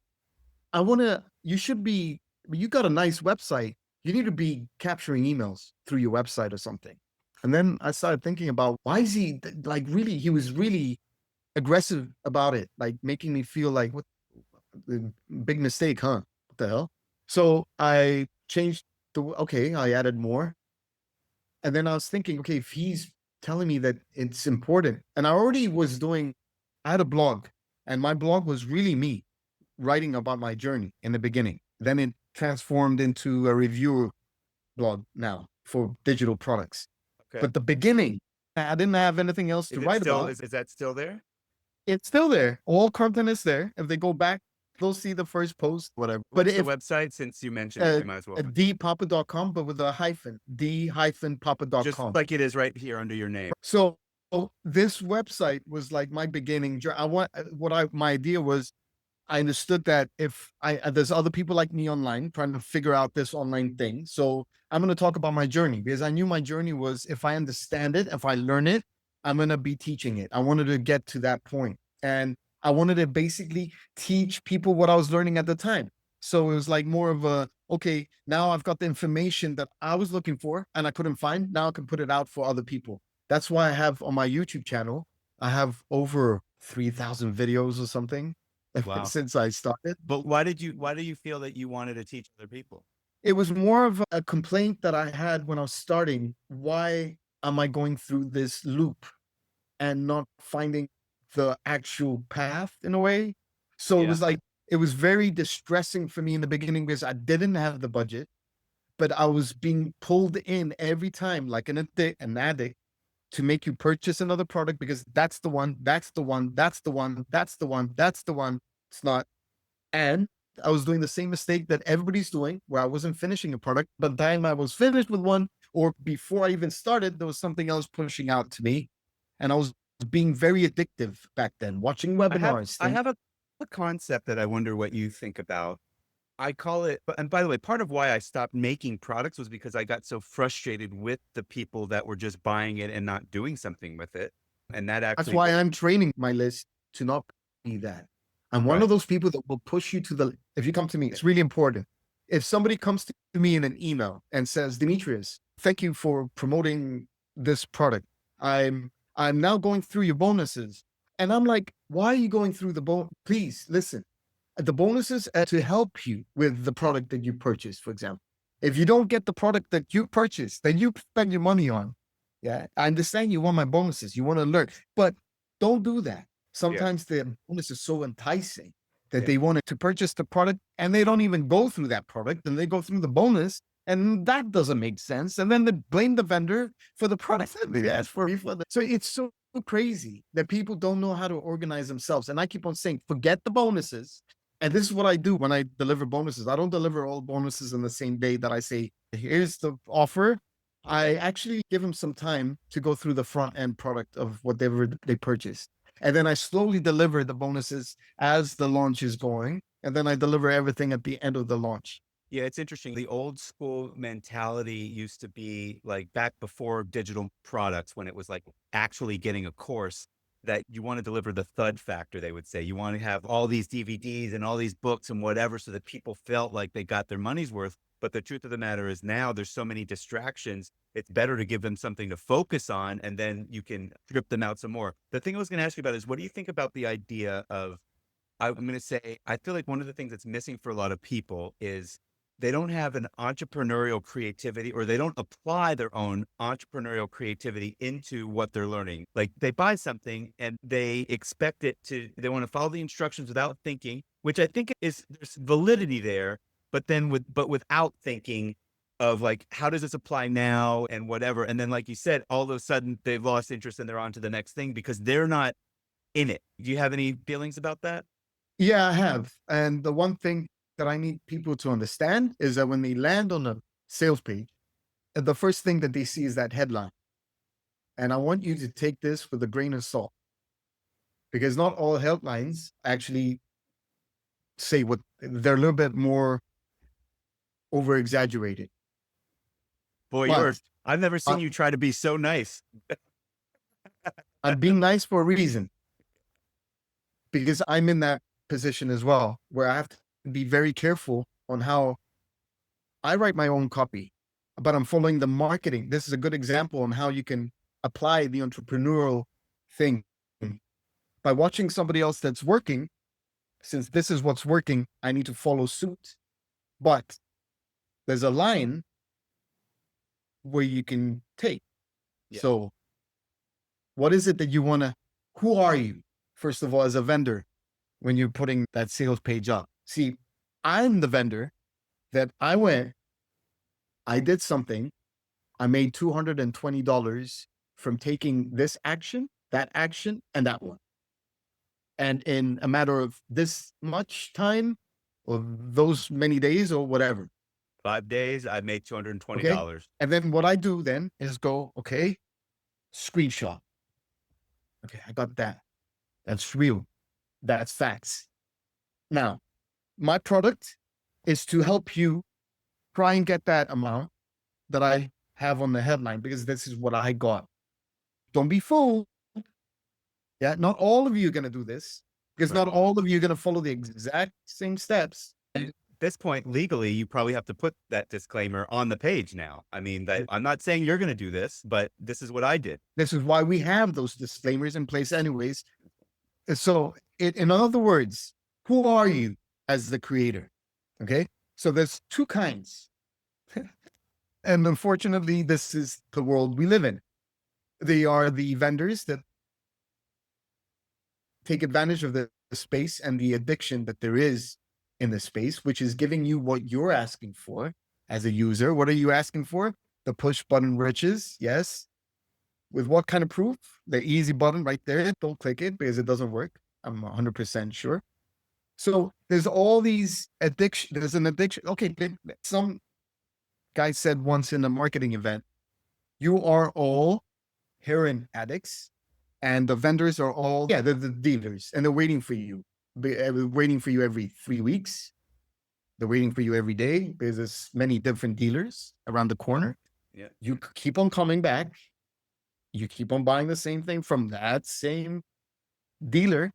[SPEAKER 2] I want to. You should be. You got a nice website. You need to be capturing emails through your website or something." And then I started thinking about why is he like really? He was really aggressive about it, like making me feel like what big mistake, huh? What the hell? So I changed okay, I added more. And then I was thinking, okay, if he's telling me that it's important, and I already was doing, I had a blog, and my blog was really me writing about my journey in the beginning. Then it transformed into a review blog now for digital products.
[SPEAKER 1] Okay.
[SPEAKER 2] But the beginning, I didn't have anything else to write about.
[SPEAKER 1] Is that still there?
[SPEAKER 2] It's still there. All content is there. If they go back, they'll see the first post, whatever. But
[SPEAKER 1] What's the
[SPEAKER 2] if
[SPEAKER 1] website? Since you mentioned it, we might as well.
[SPEAKER 2] dpapa.com, but with a hyphen,
[SPEAKER 1] Just
[SPEAKER 2] d-papa.com.
[SPEAKER 1] like it is right here under your name.
[SPEAKER 2] So this website was like my beginning. I want my idea was I understood that if there's other people like me online trying to figure out this online thing. So I'm going to talk about my journey because I knew my journey was if I understand it, if I learn it, I'm going to be teaching it. I wanted to get to that point. And I wanted to basically teach people what I was learning at the time. So it was like more of a okay, now I've got the information that I was looking for and I couldn't find. Now I can put it out for other people. That's why I have on my YouTube channel, I have over 3,000 videos or something
[SPEAKER 1] Wow.
[SPEAKER 2] since I started.
[SPEAKER 1] But why do you feel that you wanted to teach other people?
[SPEAKER 2] It was more of a complaint that I had when I was starting. Why am I going through this loop and not finding the actual path in a way? So it
[SPEAKER 1] Yeah.
[SPEAKER 2] was like, it was very distressing for me in the beginning because I didn't have the budget, but I was being pulled in every time, like an addict, to make you purchase another product because that's the one, that's the one, that's the one, that's the one, that's the one. It's not. And I was doing the same mistake that everybody's doing, where I wasn't finishing a product. But the time I was finished with one, or before I even started, there was something else pushing out to me. And I was being very addictive back then, watching webinars,
[SPEAKER 1] I
[SPEAKER 2] things.
[SPEAKER 1] have a concept that I wonder what you think about. I call it, and by the way, part of why I stopped making products was because I got so frustrated with the people that were just buying it and not doing something with it. And that
[SPEAKER 2] That's
[SPEAKER 1] actually,
[SPEAKER 2] why I'm training my list to not be that. I'm one
[SPEAKER 1] right.
[SPEAKER 2] of those people that will push you to the, if you come to me, it's really important. If somebody comes to me in an email and says, Demetrius, thank you for promoting this product. I'm now going through your bonuses. And I'm like, why are you going through the bonus? Please listen. The bonuses are to help you with the product that you purchase, for example. If you don't get the product that you purchased, then you spend your money on. Yeah, I understand you want my bonuses, you want to learn, but don't do that.
[SPEAKER 1] Yeah.
[SPEAKER 2] Sometimes the bonus is so enticing that
[SPEAKER 1] Yeah.
[SPEAKER 2] they want to purchase the product and they don't even go through that product and they go through the bonus. And that doesn't make sense. And then they blame the vendor for the product that they asked for refund. So it's so crazy that people don't know how to organize themselves. And I keep on saying, forget the bonuses. And this is what I do when I deliver bonuses. I don't deliver all bonuses in the same day that I say, here's the offer. I actually give them some time to go through the front end product of whatever they purchased. And then I slowly deliver the bonuses as the launch is going. And then I deliver everything at the end of the launch.
[SPEAKER 1] Yeah, it's interesting. The old school mentality used to be like back before digital products when it was like actually getting a course that you want to deliver the thud factor, they would say. You want to have all these DVDs and all these books and whatever so that people felt like they got their money's worth. But the truth of the matter is now there's so many distractions. It's better to give them something to focus on and then you can strip them out some more. The thing I was going to ask you about is what do you think about the idea of I'm going to say, I feel like one of the things that's missing for a lot of people is they don't have an entrepreneurial creativity or they don't apply their own entrepreneurial creativity into what they're learning. Like they buy something and they expect it to, they want to follow the instructions without thinking, which I think is there's validity there, but then but without thinking of like, how does this apply now and whatever. And then, like you said, all of a sudden they've lost interest and they're on to the next thing because they're not in it. Do you have any feelings about that?
[SPEAKER 2] Yeah, I have. And the one thing that I need people to understand is that when they land on a sales page, the first thing that they see is that headline. And I want you to take this with a grain of salt because not all headlines actually say what they're a little bit more over exaggerated.
[SPEAKER 1] Boy,
[SPEAKER 2] But
[SPEAKER 1] I've never seen
[SPEAKER 2] I,
[SPEAKER 1] you try to be so nice.
[SPEAKER 2] I'm being nice for a reason because I'm in that position as well, where I have to be very careful on how I write my own copy, but I'm following the marketing. This is a good example on how you can apply the entrepreneurial thing by watching somebody else that's working. Since this is what's working, I need to follow suit. But there's a line where you can take.
[SPEAKER 1] Yeah.
[SPEAKER 2] So, what is it that you want to? Who are you, first of all, as a vendor, when you're putting that sales page up? See, I'm the vendor that I did something. I made $220 from taking this action, and that one. And in a matter of this much time or those many days or whatever.
[SPEAKER 1] 5 days, I made
[SPEAKER 2] Okay.
[SPEAKER 1] $220.
[SPEAKER 2] And then what I do then is go, okay, screenshot. Okay, I got that. That's real. That's facts. Now, my product is to help you try and get that amount that I have on the headline because this is what I got. Don't be fooled. Yeah, not all of you are going to do this because
[SPEAKER 1] Right.
[SPEAKER 2] not all of you are going to follow the exact same steps.
[SPEAKER 1] this point, legally, you probably have to put that disclaimer on the page now. I mean, that I'm not saying you're going to do this, but this is what I did.
[SPEAKER 2] This is why we have those disclaimers in place anyways. So in other words, who are you as the creator? Okay. So there's two kinds. And unfortunately, this is the world we live in. They are the vendors that take advantage of the space and the addiction that there is in the space, which is giving you what you're asking for as a user. What are you asking for? The push button riches. Yes. With what kind of proof? The easy button right there. Don't click it because it doesn't work. I'm 100% sure. So there's all these addiction. There's an addiction. Okay. Some guy said once in a marketing event, you are all heroin addicts and the vendors are all, yeah, they're the dealers and they're waiting for you. Waiting for you every 3 weeks. They're waiting for you every day because there's many different dealers around the corner.
[SPEAKER 1] Yeah.
[SPEAKER 2] You keep on coming back. You keep on buying the same thing from that same dealer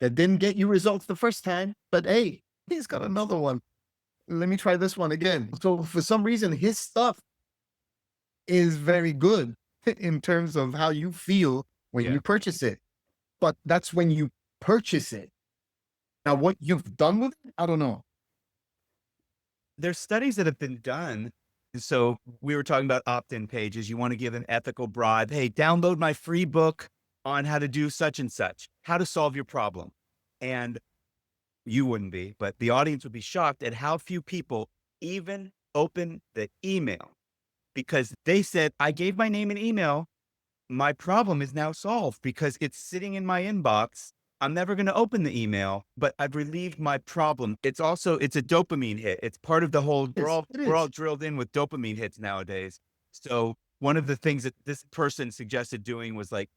[SPEAKER 2] that didn't get you results the first time, but hey, he's got another one. Let me try this one again. So for some reason, his stuff is very good in terms of how you feel when
[SPEAKER 1] Yeah.
[SPEAKER 2] you purchase it. But that's when you purchase it. Now, what you've done with it, I don't know.
[SPEAKER 1] There's studies that have been done. So we were talking about opt-in pages. You want to give an ethical bribe. Hey, download my free book on how to do such and such, how to solve your problem. And you wouldn't be, but the audience would be shocked at how few people even open the email because they said, I gave my name and email. My problem is now solved because it's sitting in my inbox. I'm never going to open the email, but I've relieved my problem. It's a dopamine hit. It's part of the whole, we're all drilled in with dopamine hits nowadays. So one of the things that this person suggested doing was like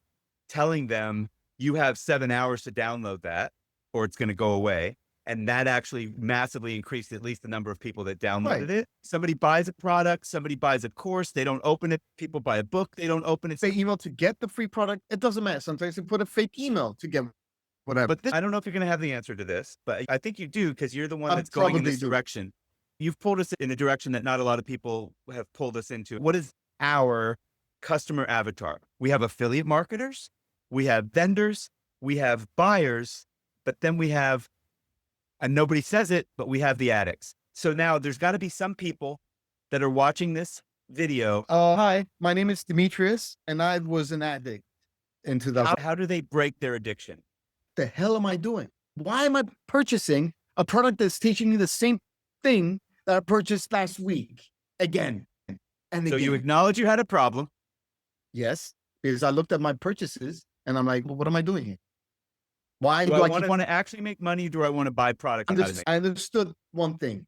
[SPEAKER 1] telling them you have 7 hours to download that or it's going to go away. And that actually massively increased at least the number of people that downloaded it. Somebody buys a product, somebody buys a course, they don't open it. People buy a book, they don't open it.
[SPEAKER 2] They email to get the free product. It doesn't matter. Sometimes they put a fake email to get whatever.
[SPEAKER 1] But I don't know if you're going to have the answer to this, but I think you do because you're the one that's going in this direction. You've pulled us in a direction that not a lot of people have pulled us into. What is our customer avatar? We have affiliate marketers, we have vendors, we have buyers, but then we have, and nobody says it, but we have the addicts. So now there's got to be some people that are watching this video.
[SPEAKER 2] Hi, my name is Demetrius, and I was an addict in 2000.
[SPEAKER 1] How do they break their addiction?
[SPEAKER 2] The hell am I doing? Why am I purchasing a product that's teaching me the same thing that I purchased last week again and again?
[SPEAKER 1] So you acknowledge you had a problem.
[SPEAKER 2] Yes, because I looked at my purchases and I'm like, well, what am I doing here? Why
[SPEAKER 1] do I want to actually make money? Do I want to buy products?
[SPEAKER 2] I understood one thing.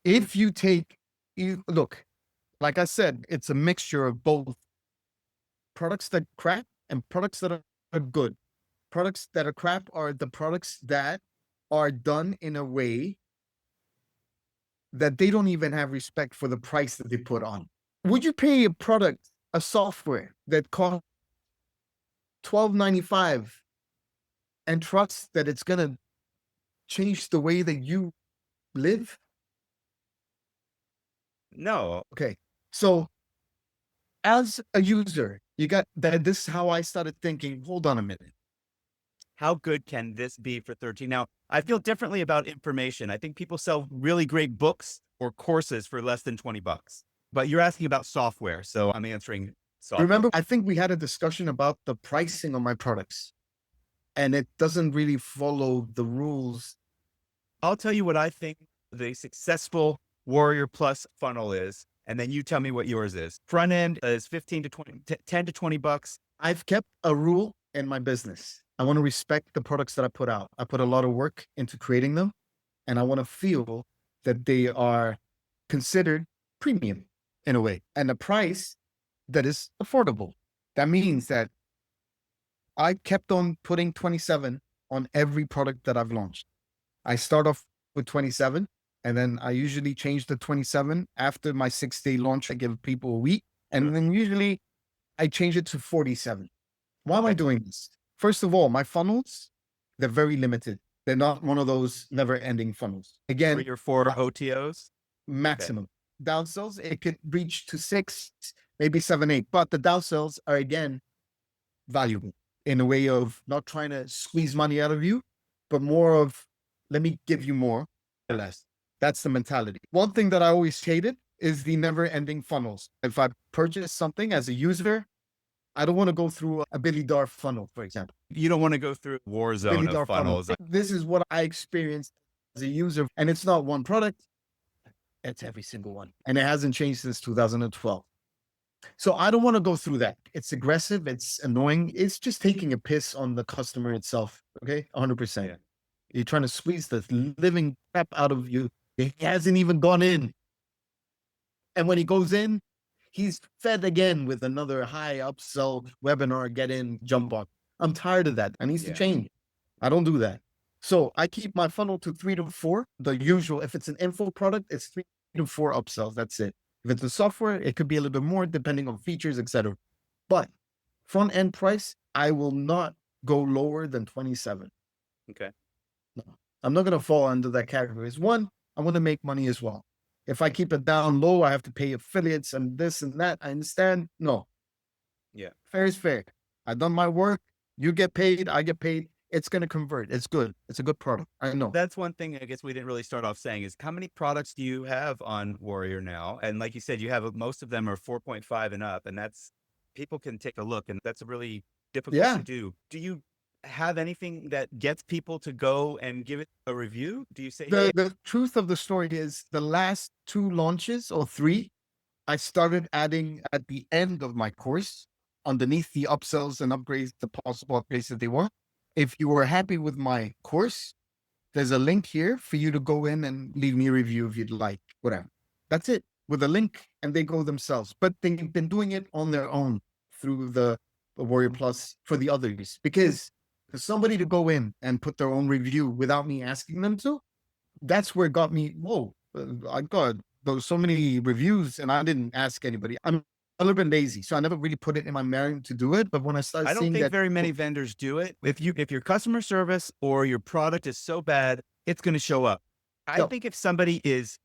[SPEAKER 2] If you look, like I said, it's a mixture of both products that crap and products that are good. Products that are crap are the products that are done in a way that they don't even have respect for the price that they put on. Would you pay a software that costs $12.95 and trust that it's going to change the way that you live?
[SPEAKER 1] No.
[SPEAKER 2] Okay. So as a user, you got that. This is how I started thinking, hold on a minute.
[SPEAKER 1] How good can this be for 13? Now, I feel differently about information. I think people sell really great books or courses for less than $20, but you're asking about software. So I'm answering software.
[SPEAKER 2] Remember, I think we had a discussion about the pricing of my products and it doesn't really follow the rules.
[SPEAKER 1] I'll tell you what I think the successful Warrior Plus funnel is. And then you tell me what yours is. Front end is 10 to $20.
[SPEAKER 2] I've kept a rule in my business. I want to respect the products that I put out. I put a lot of work into creating them and I want to feel that they are considered premium in a way and a price that is affordable. That means that I kept on putting 27 on every product that I've launched. I start off with 27 and then I usually change the 27 after my 6-day launch. I give people a week and then usually I change it to 47. Why am I doing this? First of all, my funnels, they're very limited. They're not one of those never ending funnels. Again,
[SPEAKER 1] 3 or 4 OTOs. Okay.
[SPEAKER 2] maximum. Downsells, it could reach to 6, maybe 7, 8. But the downsells are again valuable in a way of not trying to squeeze money out of you, but more of let me give you more or less. That's the mentality. One thing that I always hated is the never ending funnels. If I purchase something as a user, I don't want to go through a Billy Dar funnel, for example.
[SPEAKER 1] You don't want to go through a war zone
[SPEAKER 2] Billy
[SPEAKER 1] of
[SPEAKER 2] Dar funnel.
[SPEAKER 1] funnels.
[SPEAKER 2] This is what I experienced as a user. And it's not one product, it's every single one. And it hasn't changed since 2012. So I don't want to go through that. It's aggressive. It's annoying. It's just taking a piss on the customer itself. Okay. 100%.
[SPEAKER 1] Yeah.
[SPEAKER 2] You're trying to squeeze the living crap out of you. He hasn't even gone in. And when he goes in, he's fed again with another high upsell webinar, get in, jump on. I'm tired of that. I need to
[SPEAKER 1] Yeah.
[SPEAKER 2] change. I don't do that. So I keep my funnel to 3 to 4. The usual, if it's an info product, it's 3 to 4 upsells. That's it. If it's a software, it could be a little bit more depending on features, etc. But front end price, I will not go lower than 27.
[SPEAKER 1] Okay.
[SPEAKER 2] No, I'm not going to fall under that category. It's one, I want to make money as well. If I keep it down low, I have to pay affiliates and this and that. I understand. No,
[SPEAKER 1] Yeah.
[SPEAKER 2] fair is fair. I've done my work. You get paid. I get paid. It's going to convert. It's good. It's a good product. I know.
[SPEAKER 1] That's one thing I guess we didn't really start off saying is how many products do you have on Warrior now? And like you said, you have most of them are 4.5 and up, and that's people can take a look, and that's really difficult
[SPEAKER 2] Yeah.
[SPEAKER 1] to do. Do you have anything that gets people to go and give it a review? Do you say, hey,
[SPEAKER 2] The truth of the story is the last 2 launches or 3, I started adding at the end of my course underneath the upsells and upgrades, the possible upgrades that they want. If you were happy with my course, there's a link here for you to go in and leave me a review if you'd like, whatever. That's it with a link, and they go themselves. But they've been doing it on their own through the Warrior Plus for the others, because for somebody to go in and put their own review without me asking them to, that's where it got me. Whoa, I got those so many reviews and I didn't ask anybody. I'm a little bit lazy, so I never really put it in my mind to do it. But when I started
[SPEAKER 1] I don't
[SPEAKER 2] seeing
[SPEAKER 1] think
[SPEAKER 2] that,
[SPEAKER 1] very many vendors do it. If your customer service or your product is so bad, it's going to show up. I
[SPEAKER 2] no,
[SPEAKER 1] think if somebody is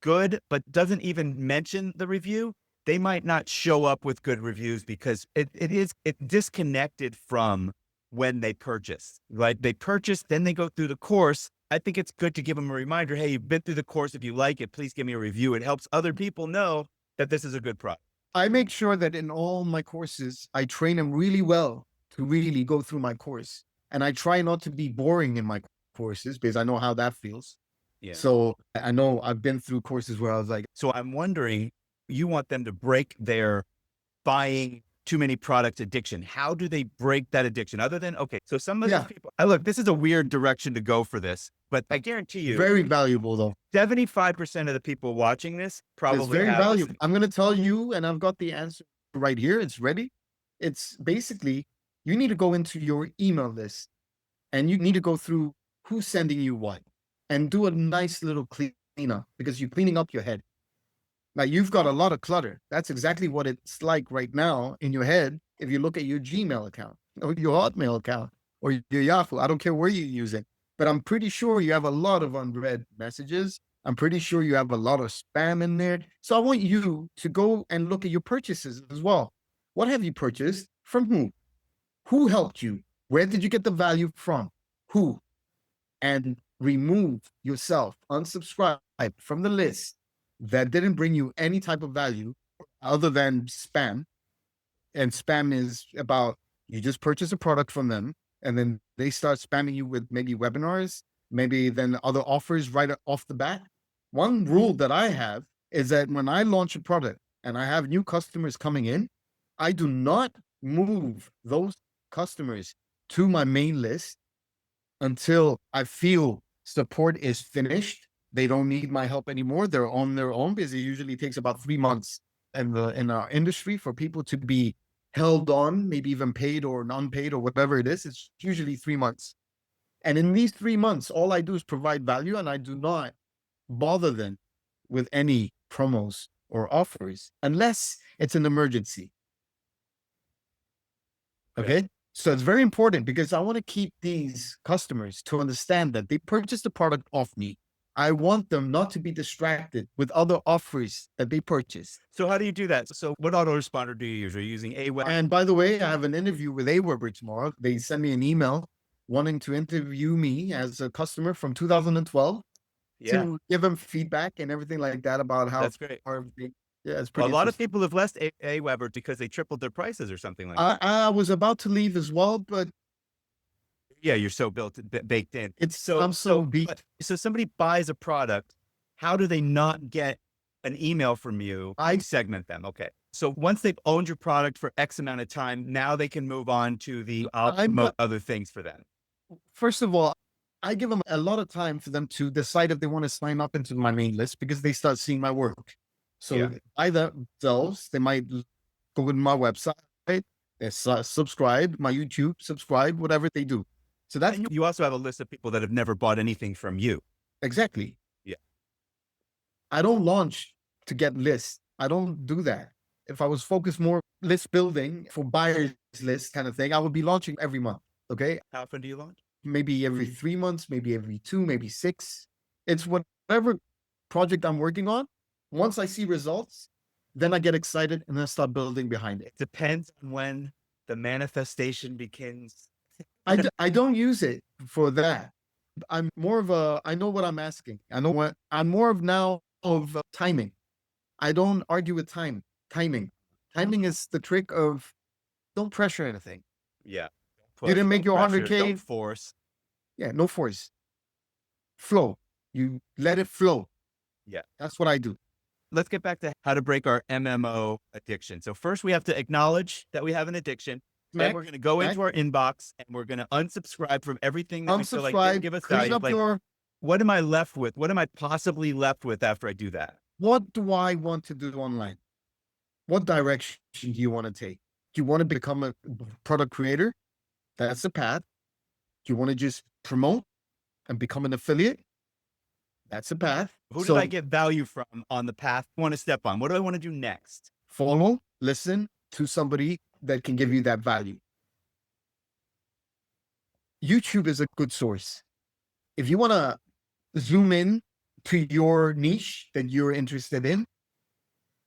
[SPEAKER 1] good but doesn't even mention the review, they might not show up with good reviews because it's disconnected from when they purchase. Right? They purchase, then they go through the course. I think it's good to give them a reminder. Hey, you've been through the course. If you like it, please give me a review. It helps other people know that this is a good product.
[SPEAKER 2] I make sure that in all my courses, I train them really well to really go through my course. And I try not to be boring in my courses because I know how that feels.
[SPEAKER 1] Yeah.
[SPEAKER 2] So I know I've been through courses where I was like,
[SPEAKER 1] So I'm wondering, you want them to break their buying too many products addiction. How do they break that addiction? Other than, okay, so some of these
[SPEAKER 2] yeah,
[SPEAKER 1] people, look, this is a weird direction to go for this, but I guarantee you,
[SPEAKER 2] very valuable though.
[SPEAKER 1] 75% of the people watching this
[SPEAKER 2] It's
[SPEAKER 1] probably
[SPEAKER 2] very
[SPEAKER 1] have
[SPEAKER 2] valuable. I'm going to tell you, and I've got the answer right here. It's ready. It's basically, you need to go into your email list and you need to go through who's sending you what and do a nice little cleanup, because you're cleaning up your head. Now you've got a lot of clutter. That's exactly what it's like right now in your head. If you look at your Gmail account or your Hotmail account or your Yahoo, I don't care where you use it, but I'm pretty sure you have a lot of unread messages. I'm pretty sure you have a lot of spam in there. So I want you to go and look at your purchases as well. What have you purchased? From who? Who helped you? Where did you get the value from? Who? And remove yourself, unsubscribe from the list that didn't bring you any type of value other than spam. And spam is about, you just purchase a product from them and then they start spamming you with maybe webinars, maybe then other offers right off the bat. One rule that I have is that when I launch a product and I have new customers coming in, I do not move those customers to my main list until I feel support is finished. They don't need my help anymore. They're on their own, because it usually takes about 3 months in our industry for people to be held on, maybe even paid or non-paid or whatever it is. It's usually 3 months. And in these 3 months, all I do is provide value, and I do not bother them with any promos or offers unless it's an emergency.
[SPEAKER 1] Okay.
[SPEAKER 2] Okay. So it's very important because I want to keep these customers to understand that they purchased the product off me. I want them not to be distracted with other offers that they purchase.
[SPEAKER 1] So how do you do that? So what autoresponder do you use? Are you using Aweber?
[SPEAKER 2] And by the way, I have an interview with Aweber tomorrow. They sent me an email wanting to interview me as a customer from 2012
[SPEAKER 1] Yeah,
[SPEAKER 2] to give them feedback and everything like that about how
[SPEAKER 1] that's great.
[SPEAKER 2] far yeah, it's
[SPEAKER 1] Well,
[SPEAKER 2] pretty
[SPEAKER 1] a lot of
[SPEAKER 2] interesting.
[SPEAKER 1] people have left Aweber because they tripled their prices or something like that.
[SPEAKER 2] I was about to leave as well, but
[SPEAKER 1] Yeah, you're so baked in.
[SPEAKER 2] it's I'm so beat.
[SPEAKER 1] So somebody buys a product, how do they not get an email from you?
[SPEAKER 2] I
[SPEAKER 1] You segment them. Okay. So once they've owned your product for X amount of time, now they can move on to I'll
[SPEAKER 2] I'm
[SPEAKER 1] promote other things for them.
[SPEAKER 2] first of all, I give them a lot of time for them to decide if they want to sign up into my main list because they start seeing my work. So
[SPEAKER 1] Yeah.
[SPEAKER 2] by themselves, they might go to my website, they subscribe, my YouTube, subscribe, whatever they do. So that's
[SPEAKER 1] And you also have a list of people that have never bought anything from you.
[SPEAKER 2] exactly.
[SPEAKER 1] Yeah.
[SPEAKER 2] I don't launch to get lists. I don't do that. If I was focused more list building for buyers list kind of thing, I would be launching every month. Okay.
[SPEAKER 1] How often do you launch?
[SPEAKER 2] Maybe every 3 months, maybe every two, maybe six. It's whatever project I'm working on. Once I see results, then I get excited and then start building behind it.
[SPEAKER 1] Depends on when the manifestation begins.
[SPEAKER 2] I don't use it for that. I'm more of a, I know what I'm asking. I know what I'm more of now of timing. I don't argue with timing. Timing is the trick of don't pressure anything.
[SPEAKER 1] Yeah.
[SPEAKER 2] You didn't make
[SPEAKER 1] don't
[SPEAKER 2] your
[SPEAKER 1] pressure,
[SPEAKER 2] 100K.
[SPEAKER 1] don't force.
[SPEAKER 2] Yeah, no force. Flow. You let it flow.
[SPEAKER 1] Yeah.
[SPEAKER 2] That's what I do.
[SPEAKER 1] Let's get back to how to break our MMO addiction. So first we have to acknowledge that we have an addiction. Then we're going to go into our inbox and we're going to unsubscribe from everything that we feel like didn't
[SPEAKER 2] Unsubscribe,
[SPEAKER 1] give us
[SPEAKER 2] clean
[SPEAKER 1] value.
[SPEAKER 2] up
[SPEAKER 1] Like,
[SPEAKER 2] your,
[SPEAKER 1] what am I left with? What am I possibly left with after I do that?
[SPEAKER 2] what do I want to do online? What direction do you want to take? Do you want to become a product creator? That's the path. Do you want to just promote and become an affiliate? That's the path.
[SPEAKER 1] Who did I get value from on the path I want to step on? What do I want to do next?
[SPEAKER 2] Follow, listen to somebody that can give you that value. YouTube is a good source. If you want to zoom in to your niche that you're interested in,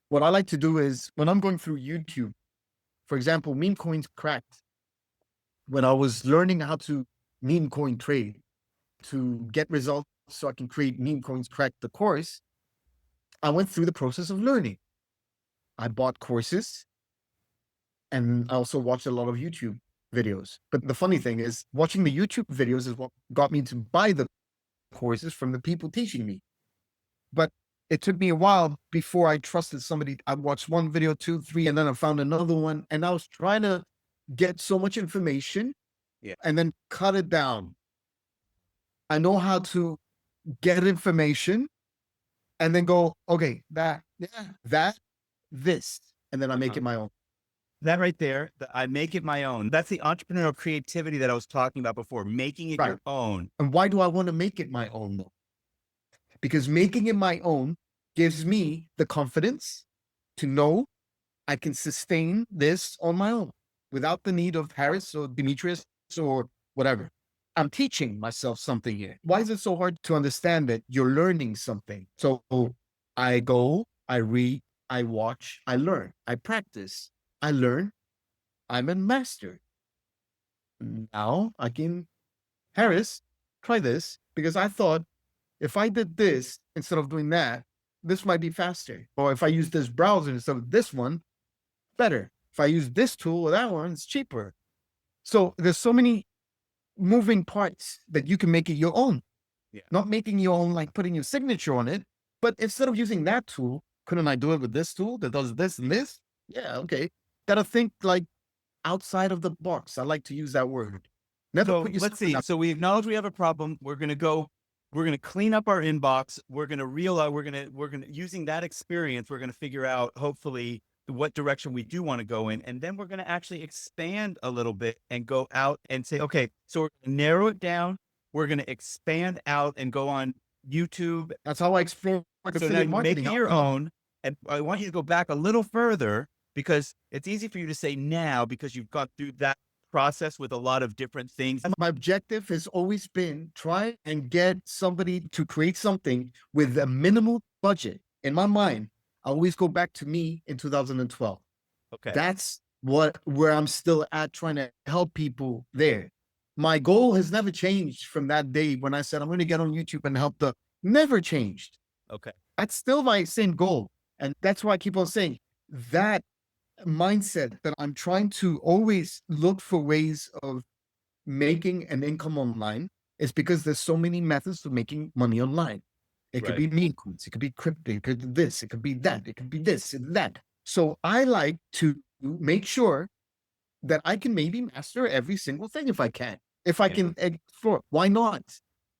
[SPEAKER 2] what I like to do is when I'm going through YouTube, for example, meme coins cracked. When I was learning how to meme coin trade to get results so I can create meme coins cracked the course, I went through the process of learning. I bought courses and I also watched a lot of YouTube videos. But the funny thing is watching the YouTube videos is what got me to buy the courses from the people teaching me. But it took me a while before I trusted somebody. I watched one video, two, three, and then I found another one. And I was trying to get so much information and then cut it down. I know how to get information and then go, okay, this, and then I make it my own.
[SPEAKER 1] That right there, I make it my own. That's the entrepreneurial creativity that I was talking about before, making it your own.
[SPEAKER 2] And why do I want to make it my own though? Because making it my own gives me the confidence to know I can sustain this on my own without the need of Harris or Demetrius or whatever. I'm teaching myself something here. Why is it so hard to understand that you're learning something? So I go, I read, I watch, I learn, I practice, I learn, I'm a master. Now I can, Harris, try this because I thought if I did this instead of doing that, this might be faster. Or if I use this browser instead of this one, better. If I use this tool or that one, it's cheaper. So there's so many moving parts that you can make it your own. Not making your own, like putting your signature on it, but instead of using that tool, couldn't I do it with this tool that does this and this? Yeah, okay. Gotta think like outside of the box. I like to use that word.
[SPEAKER 1] So let's see. So we acknowledge we have a problem. We're going to clean up our inbox. We're going to realize using that experience, we're going to figure out hopefully what direction we do want to go in. And then we're going to actually expand a little bit and go out and say, okay, so we're going to narrow it down. We're going to expand out and go on YouTube.
[SPEAKER 2] That's how I explore.
[SPEAKER 1] So now you make it your own. And I want you to go back a little further because it's easy for you to say now because you've gone through that process with a lot of different things.
[SPEAKER 2] My objective has always been try and get somebody to create something with a minimal budget. In my mind, I always go back to me in 2012.
[SPEAKER 1] Okay.
[SPEAKER 2] That's where I'm still at, trying to help people there. My goal has never changed from that day when I said I'm going to get on YouTube and help the never changed.
[SPEAKER 1] Okay.
[SPEAKER 2] That's still my same goal. And that's why I keep on saying that mindset that I'm trying to always look for ways of making an income online is because there's so many methods of making money online. It could
[SPEAKER 1] Right.
[SPEAKER 2] be meme coins, it could be crypto, it could be this, it could be that, it could be this and that. So I like to make sure that I can maybe master every single thing if I can. If I
[SPEAKER 1] Yeah.
[SPEAKER 2] can explore, why not?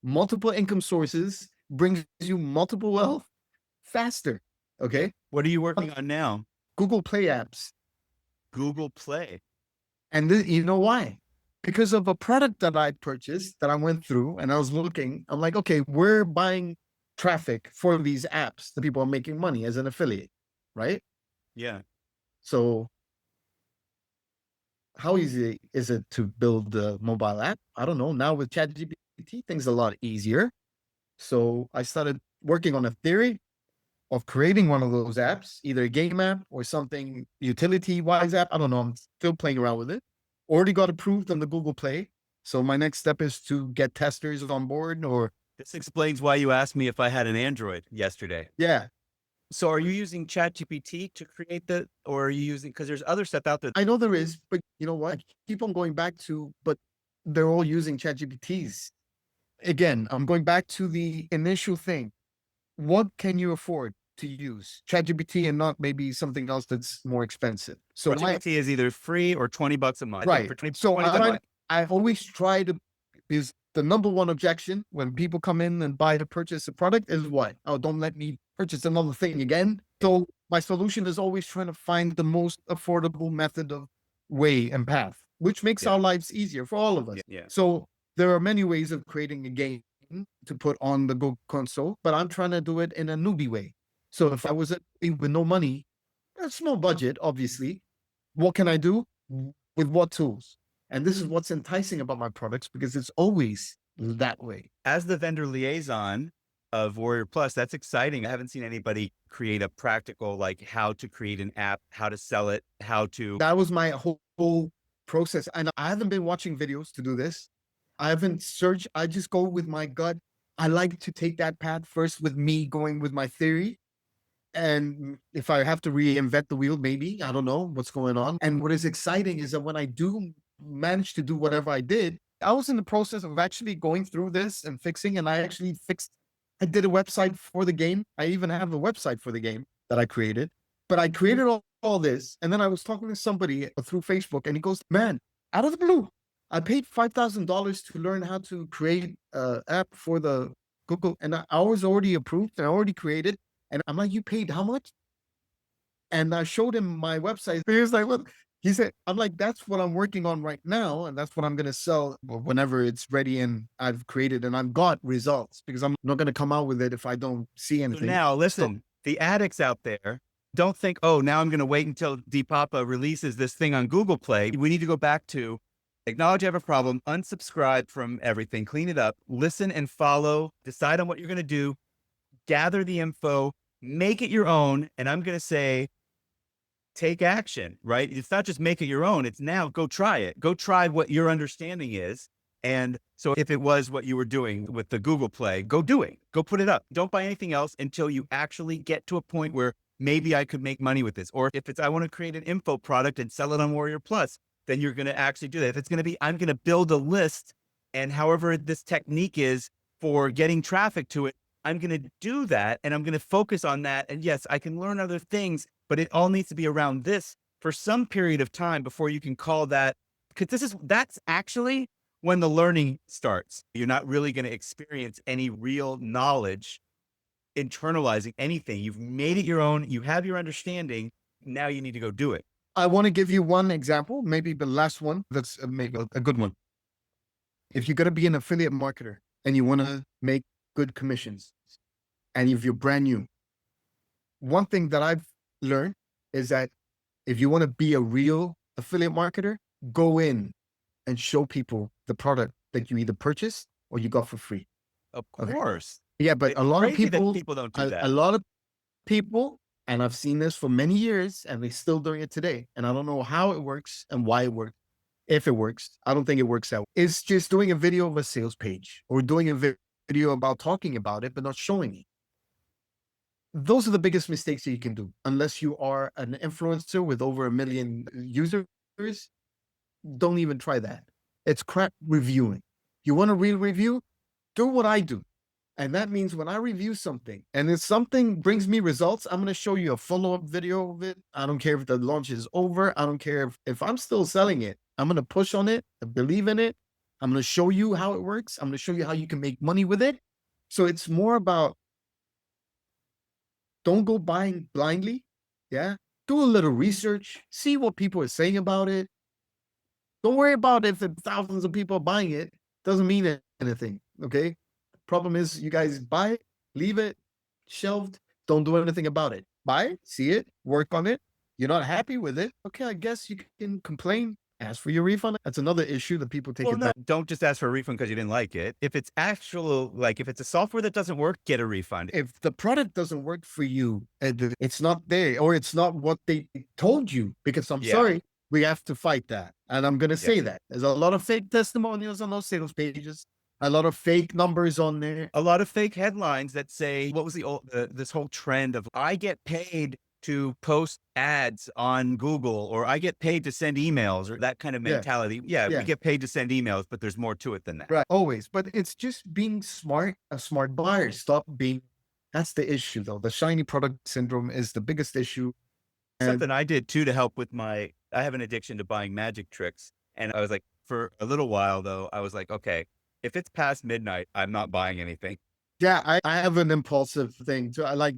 [SPEAKER 2] Multiple income sources brings you multiple wealth faster. Okay.
[SPEAKER 1] What are you working on now?
[SPEAKER 2] Google Play apps.
[SPEAKER 1] Google Play.
[SPEAKER 2] And you know why? Because of a product that I purchased that I went through and I was looking, I'm like, okay, we're buying traffic for these apps that people are making money as an affiliate, right?
[SPEAKER 1] Yeah.
[SPEAKER 2] So how easy is it to build a mobile app? I don't know. Now with ChatGPT, things are a lot easier. So I started working on a theory of creating one of those apps, either a game app or something utility-wise app. I don't know. I'm still playing around with it. Already got approved on the Google Play. So my next step is to get testers on board or
[SPEAKER 1] This explains why you asked me if I had an Android yesterday.
[SPEAKER 2] yeah.
[SPEAKER 1] So are you using ChatGPT to create the, or are you using, because there's other stuff out there.
[SPEAKER 2] I know there is, but you know what? I keep on going back to, but they're all using ChatGPTs. Again, I'm going back to the initial thing. What can you afford to use? ChatGPT and not maybe something else that's more expensive. So
[SPEAKER 1] ChatGPT is either free or $20 a month. I think
[SPEAKER 2] right.
[SPEAKER 1] for 20,
[SPEAKER 2] So
[SPEAKER 1] 20 a month.
[SPEAKER 2] I always try to, because the number one objection when people come in and buy to purchase a product is what? Oh, don't let me purchase another thing again. So my solution is always trying to find the most affordable method of way and path, which makes
[SPEAKER 1] Yeah.
[SPEAKER 2] our lives easier for all of us.
[SPEAKER 1] Yeah.
[SPEAKER 2] So there are many ways of creating a game to put on the Go console, but I'm trying to do it in a newbie way. So if I was with no money, a small budget, obviously, what can I do with what tools? And this is what's enticing about my products because it's always that way.
[SPEAKER 1] As the vendor liaison of Warrior Plus, that's exciting. I haven't seen anybody create a practical, like how to create an app, how to sell it, how to.
[SPEAKER 2] That was my whole process. And I haven't been watching videos to do this. I haven't searched. I just go with my gut. I like to take that path first with me going with my theory. And if I have to reinvent the wheel, maybe, I don't know what's going on. And what is exciting is that when I do manage to do whatever I did, I was in the process of actually going through this and fixing, and I actually fixed, I did a website for the game. I even have a website for the game that I created, but I created all this. And then I was talking to somebody through Facebook and he goes, man, out of the blue, I paid $5,000 to learn how to create an app for the Google, and I was already approved and I already created. And I'm like, you paid how much? And I showed him my website. He was like, what? He said, I'm like, that's what I'm working on right now. And that's what I'm going to sell whenever it's ready and I've created and I've got results because I'm not going to come out with it if I don't see
[SPEAKER 1] So
[SPEAKER 2] anything.
[SPEAKER 1] now listen, the addicts out there, don't think, oh, now I'm going to wait until Deepapa releases this thing on Google Play. We need to go back to acknowledge you have a problem, unsubscribe from everything, clean it up, listen and follow, decide on what you're going to do, gather the info, make it your own. And I'm going to say, take action, right? It's not just make it your own. It's now go try it. Go try what your understanding is. And so if it was what you were doing with the Google Play, go do it. Go put it up. Don't buy anything else until you actually get to a point where maybe I could make money with this. Or if it's, I want to create an info product and sell it on Warrior Plus, then you're going to actually do that. If it's going to be, I'm going to build a list and however this technique is for getting traffic to it, I'm going to do that and I'm going to focus on that. And yes, I can learn other things, but it all needs to be around this for some period of time before you can call that, because that's actually when the learning starts. You're not really going to experience any real knowledge, internalizing anything. You've made it your own. You have your understanding. Now you need to go do it.
[SPEAKER 2] I want to give you one example, maybe the last one. That's maybe a good one. If you're going to be an affiliate marketer and you want to make good commissions and if you're brand new, one thing that I've learned is that if you want to be a real affiliate marketer, go in and show people the product that you either purchased or you got for free.
[SPEAKER 1] Of
[SPEAKER 2] Okay.
[SPEAKER 1] course.
[SPEAKER 2] Yeah, but
[SPEAKER 1] It's
[SPEAKER 2] a lot of
[SPEAKER 1] crazy that
[SPEAKER 2] people,
[SPEAKER 1] people don't do
[SPEAKER 2] a,
[SPEAKER 1] that.
[SPEAKER 2] a lot of people, and I've seen this for many years, and they're still doing it today. And I don't know how it works and why it works. If it works, I don't think it works out. It's just doing a video of a sales page or doing a video about talking about it, but not showing it. Those are the biggest mistakes that you can do. Unless you are an influencer with over 1 million users, don't even try that. It's crap reviewing. You want a real review? Do what I do. And that means when I review something and if something brings me results, I'm going to show you a follow-up video of it. I don't care if the launch is over. I don't care if I'm still selling it. I'm going to push on it, believe in it. I'm going to show you how it works. I'm going to show you how you can make money with it. So it's more about don't go buying blindly. Yeah. Do a little research, see what people are saying about it. Don't worry about if thousands of people are buying it. Doesn't mean anything. Okay. Problem is, you guys buy it, leave it shelved, don't do anything about it. Buy it, see it, work on it. You're not happy with it. Okay, I guess you can complain, ask for your refund. That's another issue that people take
[SPEAKER 1] Well, no,
[SPEAKER 2] advantage.
[SPEAKER 1] don't just ask for a refund because you didn't like it. If it's actual, like if it's a software that doesn't work, get a refund.
[SPEAKER 2] If the product doesn't work for you, and it's not there, or it's not what they told you, because I'm
[SPEAKER 1] Yeah.
[SPEAKER 2] sorry, we have to fight that. And I'm going to
[SPEAKER 1] Yeah.
[SPEAKER 2] say that there's a lot of fake testimonials on those sales pages, a lot of fake numbers on there.
[SPEAKER 1] A lot of fake headlines that say, what was the old, this whole trend of I get paid to post ads on Google, or I get paid to send emails, or that kind of
[SPEAKER 2] Yeah.
[SPEAKER 1] mentality. Yeah, we
[SPEAKER 2] Yeah.
[SPEAKER 1] get paid to send emails, but there's more to it than that.
[SPEAKER 2] Right. Always. But it's just being smart, a smart buyer. Stop being, that's the issue though. The shiny product syndrome is the biggest issue. And
[SPEAKER 1] Something I did too to help with I have an addiction to buying magic tricks. And I was like, for a little while though, I was like, okay, if it's past midnight, I'm not buying anything.
[SPEAKER 2] yeah, I have an impulsive thing too. I like,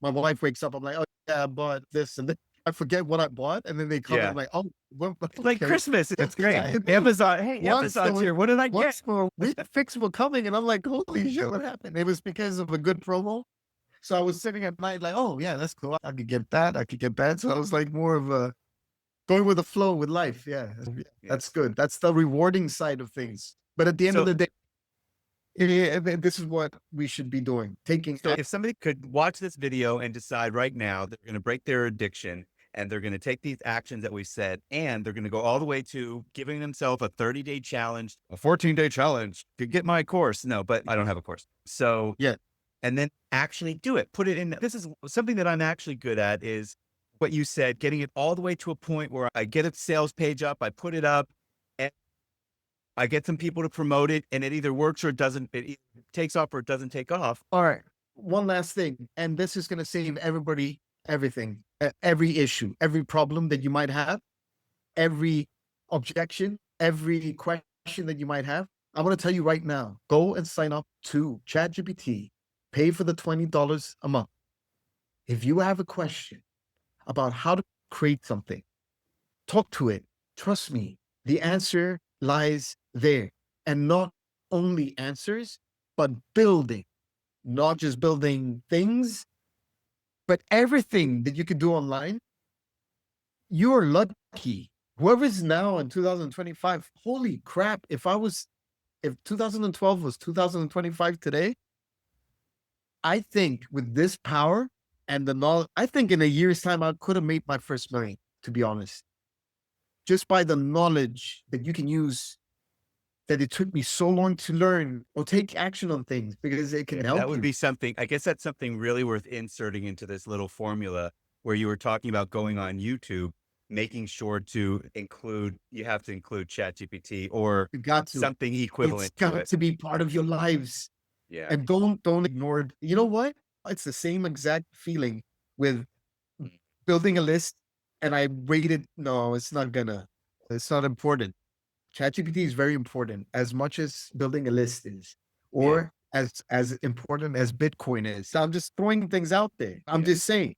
[SPEAKER 2] my wife wakes up, I'm like, oh yeah, I bought this and then I forget what I bought. And then they come and
[SPEAKER 1] Yeah.
[SPEAKER 2] I'm like, oh, well,
[SPEAKER 1] Like
[SPEAKER 2] okay.
[SPEAKER 1] Christmas. It's great.
[SPEAKER 2] Yeah,
[SPEAKER 1] Amazon. Hey,
[SPEAKER 2] once
[SPEAKER 1] Amazon's
[SPEAKER 2] the-
[SPEAKER 1] here. What did I get?
[SPEAKER 2] once more, we fix were coming and I'm like, holy shit, what happened? It was because of a good promo. So I was sitting at night like, oh yeah, that's cool. I could get that. I could get that. So I was like more of a going with the flow with life. Yeah,
[SPEAKER 1] Yeah.
[SPEAKER 2] that's good. That's the rewarding side of things. But at the end of
[SPEAKER 1] So,
[SPEAKER 2] the day, this is what we should be doing. Taking
[SPEAKER 1] so if somebody could watch this video and decide right now they're going to break their addiction and they're going to take these actions that we said, and they're going to go all the way to giving themselves a 30-day challenge, a 14-day challenge to get my course. No, but I don't have a course. So
[SPEAKER 2] yeah,
[SPEAKER 1] and then actually do it. Put it in. This is something that I'm actually good at is what you said, getting it all the way to a point where I get a sales page up, I put it up, and I get some people to promote it, and it either works or it doesn't. It either takes off or it doesn't take off.
[SPEAKER 2] all right. One last thing, and this is going to save everybody everything, every issue, every problem that you might have, every objection, every question that you might have. I'm going to tell you right now, go and sign up to ChatGPT, pay for the $20 a month. If you have a question about how to create something, talk to it. Trust me, the answer lies there. And not only answers, but building, not just building things, but everything that you could do online. You're lucky. Whoever's now in 2025, holy crap. If 2012 was 2025 today, I think with this power and the knowledge, I think in a year's time, I could have made my first million, to be honest. Just by the knowledge that you can use, that it took me so long to learn or take action on things because it can help
[SPEAKER 1] That would
[SPEAKER 2] you.
[SPEAKER 1] be something. I guess that's something really worth inserting into this little formula where you were talking about going on YouTube, making sure to include, you have to include ChatGPT or
[SPEAKER 2] You got to.
[SPEAKER 1] something
[SPEAKER 2] It's
[SPEAKER 1] equivalent to
[SPEAKER 2] got
[SPEAKER 1] it.
[SPEAKER 2] to be part of your lives.
[SPEAKER 1] Yeah.
[SPEAKER 2] And don't ignore it. You know what? It's the same exact feeling with building a list. And I rated, no, it's not important. ChatGPT is very important as much as building a list is, or as important as Bitcoin is. So I'm just throwing things out there. I'm
[SPEAKER 1] Yeah.
[SPEAKER 2] just saying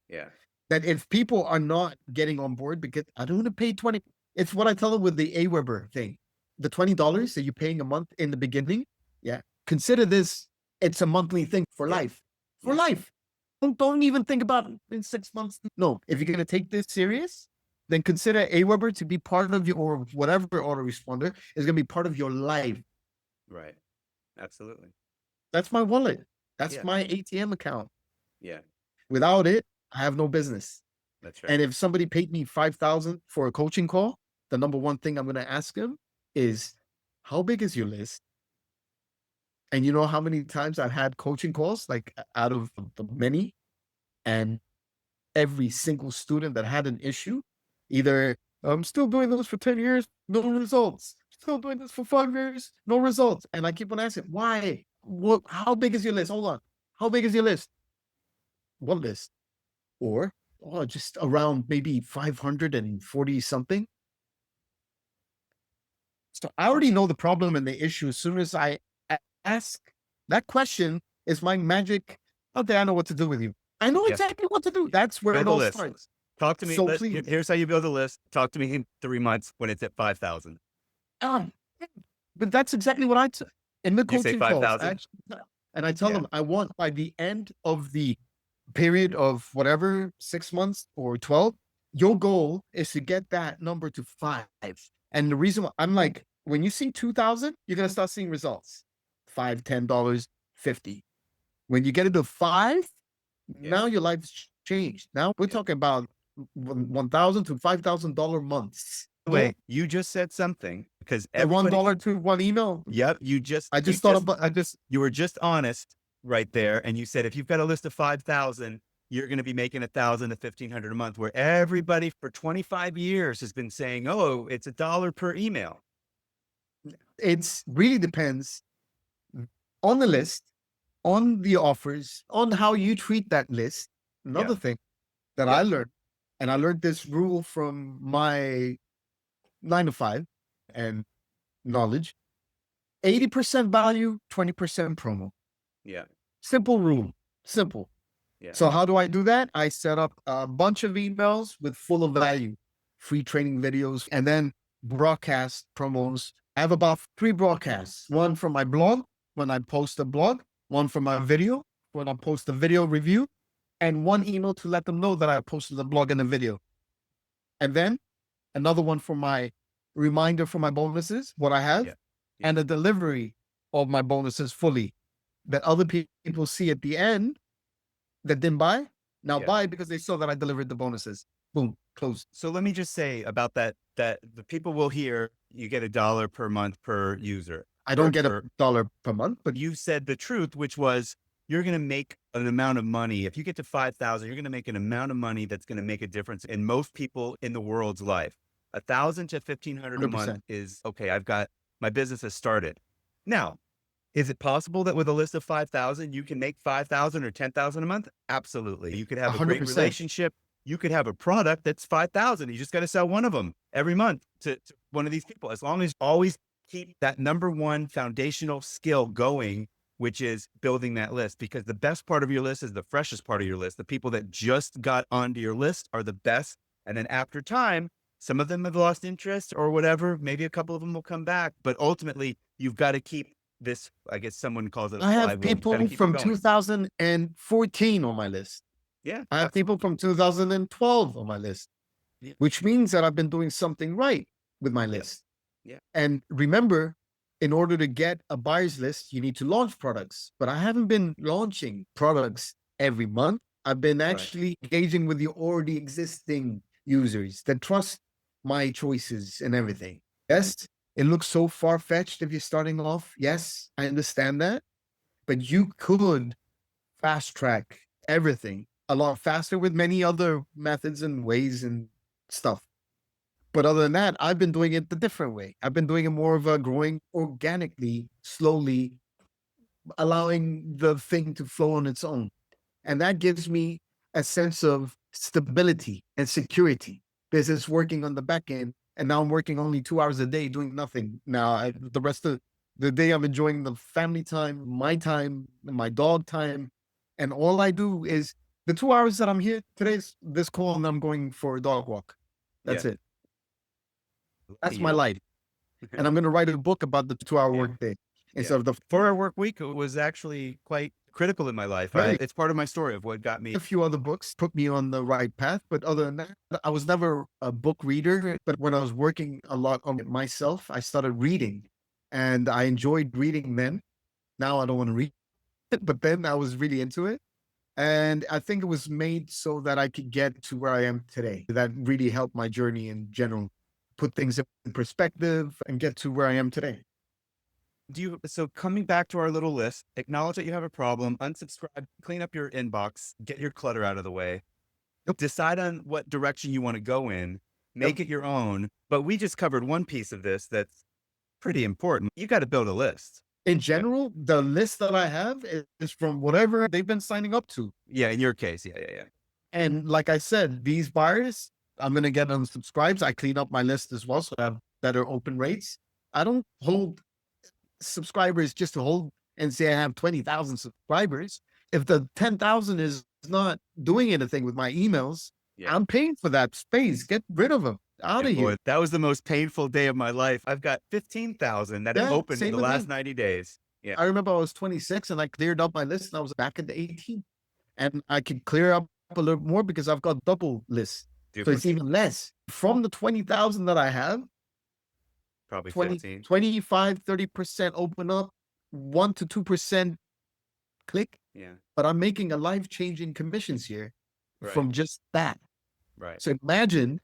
[SPEAKER 1] Yeah.
[SPEAKER 2] that if people are not getting on board because I don't want to pay 20, it's what I tell them with the Aweber thing. The $20 that you're paying a month in the beginning. Yeah. Consider this, it's a monthly thing for life. For life. Don't even think about it in 6 months. No, if you're going to take this serious, then consider Aweber to be part of your, or whatever autoresponder is going to be part of your life.
[SPEAKER 1] Right. Absolutely.
[SPEAKER 2] That's my wallet. That's
[SPEAKER 1] Yeah.
[SPEAKER 2] my ATM account.
[SPEAKER 1] Yeah.
[SPEAKER 2] Without it, I have no business.
[SPEAKER 1] That's right.
[SPEAKER 2] And if somebody paid me 5,000 for a coaching call, the number one thing I'm going to ask them is, how big is your list? And you know how many times I've had coaching calls, like out of the many, and every single student that had an issue, either I'm still doing this for 10 years, no results. Still doing this for 5 years, no results. And I keep on asking, why? What? How big is your list? Hold on. How big is your list? What list? Or, oh, just around maybe 540 something. So I already know the problem and the issue as soon as I ask that question. Is my magic? Okay, I know what to do with you. I know
[SPEAKER 1] Yeah.
[SPEAKER 2] exactly what to do. That's where
[SPEAKER 1] Build
[SPEAKER 2] it
[SPEAKER 1] a
[SPEAKER 2] all
[SPEAKER 1] list.
[SPEAKER 2] starts.
[SPEAKER 1] Talk to me.
[SPEAKER 2] So please,
[SPEAKER 1] Here's how you build a list. Talk to me in 3 months when it's at 5,000.
[SPEAKER 2] um, but that's exactly what I in the
[SPEAKER 1] You say
[SPEAKER 2] coaching calls.
[SPEAKER 1] 5,000?
[SPEAKER 2] And I tell
[SPEAKER 1] Yeah.
[SPEAKER 2] them I want by the end of the period of whatever 6 months or 12, your goal is to get that number to 5. And the reason why I'm like, when you see 2,000, you're gonna start seeing results. $5, $10, 50. When you get it to 5,
[SPEAKER 1] Yeah.
[SPEAKER 2] now your life's changed. Now we're
[SPEAKER 1] Yeah.
[SPEAKER 2] talking about $1,000 to $5,000 months.
[SPEAKER 1] By the way, you just said something because
[SPEAKER 2] The
[SPEAKER 1] everybody.
[SPEAKER 2] $1 to one email.
[SPEAKER 1] Yep.
[SPEAKER 2] I just thought about. I just.
[SPEAKER 1] You were just honest right there. And you said, if you've got a list of 5,000, you're going to be making 1,000 to 1,500 a month, where everybody for 25 years has been saying, oh, it's $1 per email.
[SPEAKER 2] It's really depends on the list, on the offers, on how you treat that list. Another
[SPEAKER 1] Yeah.
[SPEAKER 2] thing that
[SPEAKER 1] Yeah.
[SPEAKER 2] I learned, and I learned this rule from my 9 to 5 and knowledge: 80% value, 20% promo.
[SPEAKER 1] Yeah.
[SPEAKER 2] Simple rule. Simple.
[SPEAKER 1] Yeah.
[SPEAKER 2] So how do I do that? I set up a bunch of emails with full of value, free training videos, and then broadcast promos. I have about 3 broadcasts: one from my blog when I post a blog, one from my video when I post a video review, and one email to let them know that I posted the blog and the video. And then another one for my reminder for my bonuses, what I have,
[SPEAKER 1] Yeah.
[SPEAKER 2] and the delivery of my bonuses fully, that other people see at the end that didn't buy, now
[SPEAKER 1] Yeah.
[SPEAKER 2] buy because they saw that I delivered the bonuses. Boom, closed.
[SPEAKER 1] So let me just say about that the people will hear you get $1 per month per user.
[SPEAKER 2] I don't get $1 per month, but
[SPEAKER 1] You said the truth, which was you're going to make an amount of money. If you get to 5,000, you're going to make an amount of money that's going to make a difference in most people in the world's life. 1,000 to 1,500 a month
[SPEAKER 2] 100%.
[SPEAKER 1] is okay. I've got my business has started. Now, is it possible that with a list of 5,000, you can make 5,000 or 10,000 a month? Absolutely. You could have a great
[SPEAKER 2] 100%.
[SPEAKER 1] relationship. You could have a product that's 5,000. You just got to sell one of them every month to one of these people. As long as you always keep that number one foundational skill going, which is building that list, because the best part of your list is the freshest part of your list. The people that just got onto your list are the best. And then after time, some of them have lost interest or whatever. Maybe a couple of them will come back, but ultimately you've got to keep this, I guess someone calls it a
[SPEAKER 2] I have
[SPEAKER 1] flywheel. Gotta
[SPEAKER 2] people
[SPEAKER 1] keep it
[SPEAKER 2] from
[SPEAKER 1] going.
[SPEAKER 2] 2014 on my list.
[SPEAKER 1] Yeah.
[SPEAKER 2] I have people from 2012 on my list,
[SPEAKER 1] Yeah.
[SPEAKER 2] which means that I've been doing something right with my list.
[SPEAKER 1] Yeah.
[SPEAKER 2] And remember, in order to get a buyer's list, you need to launch products. But I haven't been launching products every month. I've been actually engaging with the already existing users that trust my choices and everything. Yes, it looks so far-fetched if you're starting off. Yes, I understand that. But you could fast track everything a lot faster with many other methods and ways and stuff. But other than that, I've been doing it the different way. I've been doing it more of a growing organically, slowly, allowing the thing to flow on its own. And that gives me a sense of stability and security because it's working on the back end. And now I'm working only 2 hours a day doing nothing. Now, the rest of the day, I'm enjoying the family time, my dog time. And all I do is the 2 hours that I'm here, today's this call, and I'm going for a dog walk. That's it. That's my life. And I'm going to write a book about the 2 hour workday.
[SPEAKER 1] Yeah.
[SPEAKER 2] instead of the
[SPEAKER 1] 4-hour work week was actually quite critical in my life.
[SPEAKER 2] very
[SPEAKER 1] It's part of my story of what got me.
[SPEAKER 2] a few other books put me on the right path. But other than that, I was never a book reader. But when I was working a lot on it myself, I started reading and I enjoyed reading then. Now I don't want to read it, but then I was really into it. And I think it was made so that I could get to where I am today. That really helped my journey in general, put things in perspective and get to where I am today.
[SPEAKER 1] So coming back to our little list, acknowledge that you have a problem, unsubscribe, clean up your inbox, get your clutter out of the way,
[SPEAKER 2] Yep.
[SPEAKER 1] decide on what direction you want to go in,
[SPEAKER 2] Yep.
[SPEAKER 1] make it your own. But we just covered one piece of this that's pretty important. You got to build a list.
[SPEAKER 2] In
[SPEAKER 1] Yeah.
[SPEAKER 2] general, the list that I have is from whatever they've been signing up to.
[SPEAKER 1] Yeah. In your case. Yeah. Yeah. Yeah.
[SPEAKER 2] And like I said, these buyers, I'm going to get them subscribes. I clean up my list as well. So I have better open rates. I don't hold subscribers just to hold and say I have 20,000 subscribers. If the 10,000 is not doing anything with my emails,
[SPEAKER 1] Yeah.
[SPEAKER 2] I'm paying for that space. Get rid of them out of
[SPEAKER 1] And boy,
[SPEAKER 2] here.
[SPEAKER 1] that was the most painful day of my life. I've got 15,000 that have
[SPEAKER 2] Yeah,
[SPEAKER 1] opened in
[SPEAKER 2] same
[SPEAKER 1] the
[SPEAKER 2] with
[SPEAKER 1] last
[SPEAKER 2] me.
[SPEAKER 1] 90 days. Yeah.
[SPEAKER 2] I remember I was 26 and I cleared up my list and I was back at the 18. And I can clear up a little more because I've got double lists. So it's
[SPEAKER 1] Duplicate,
[SPEAKER 2] even less. From the 20,000 that I have,
[SPEAKER 1] probably
[SPEAKER 2] 20,
[SPEAKER 1] 15.
[SPEAKER 2] 25, 30% open up, 1 to 2% click.
[SPEAKER 1] Yeah.
[SPEAKER 2] But I'm making a life-changing commissions here
[SPEAKER 1] Right.
[SPEAKER 2] from just that.
[SPEAKER 1] Right.
[SPEAKER 2] So imagine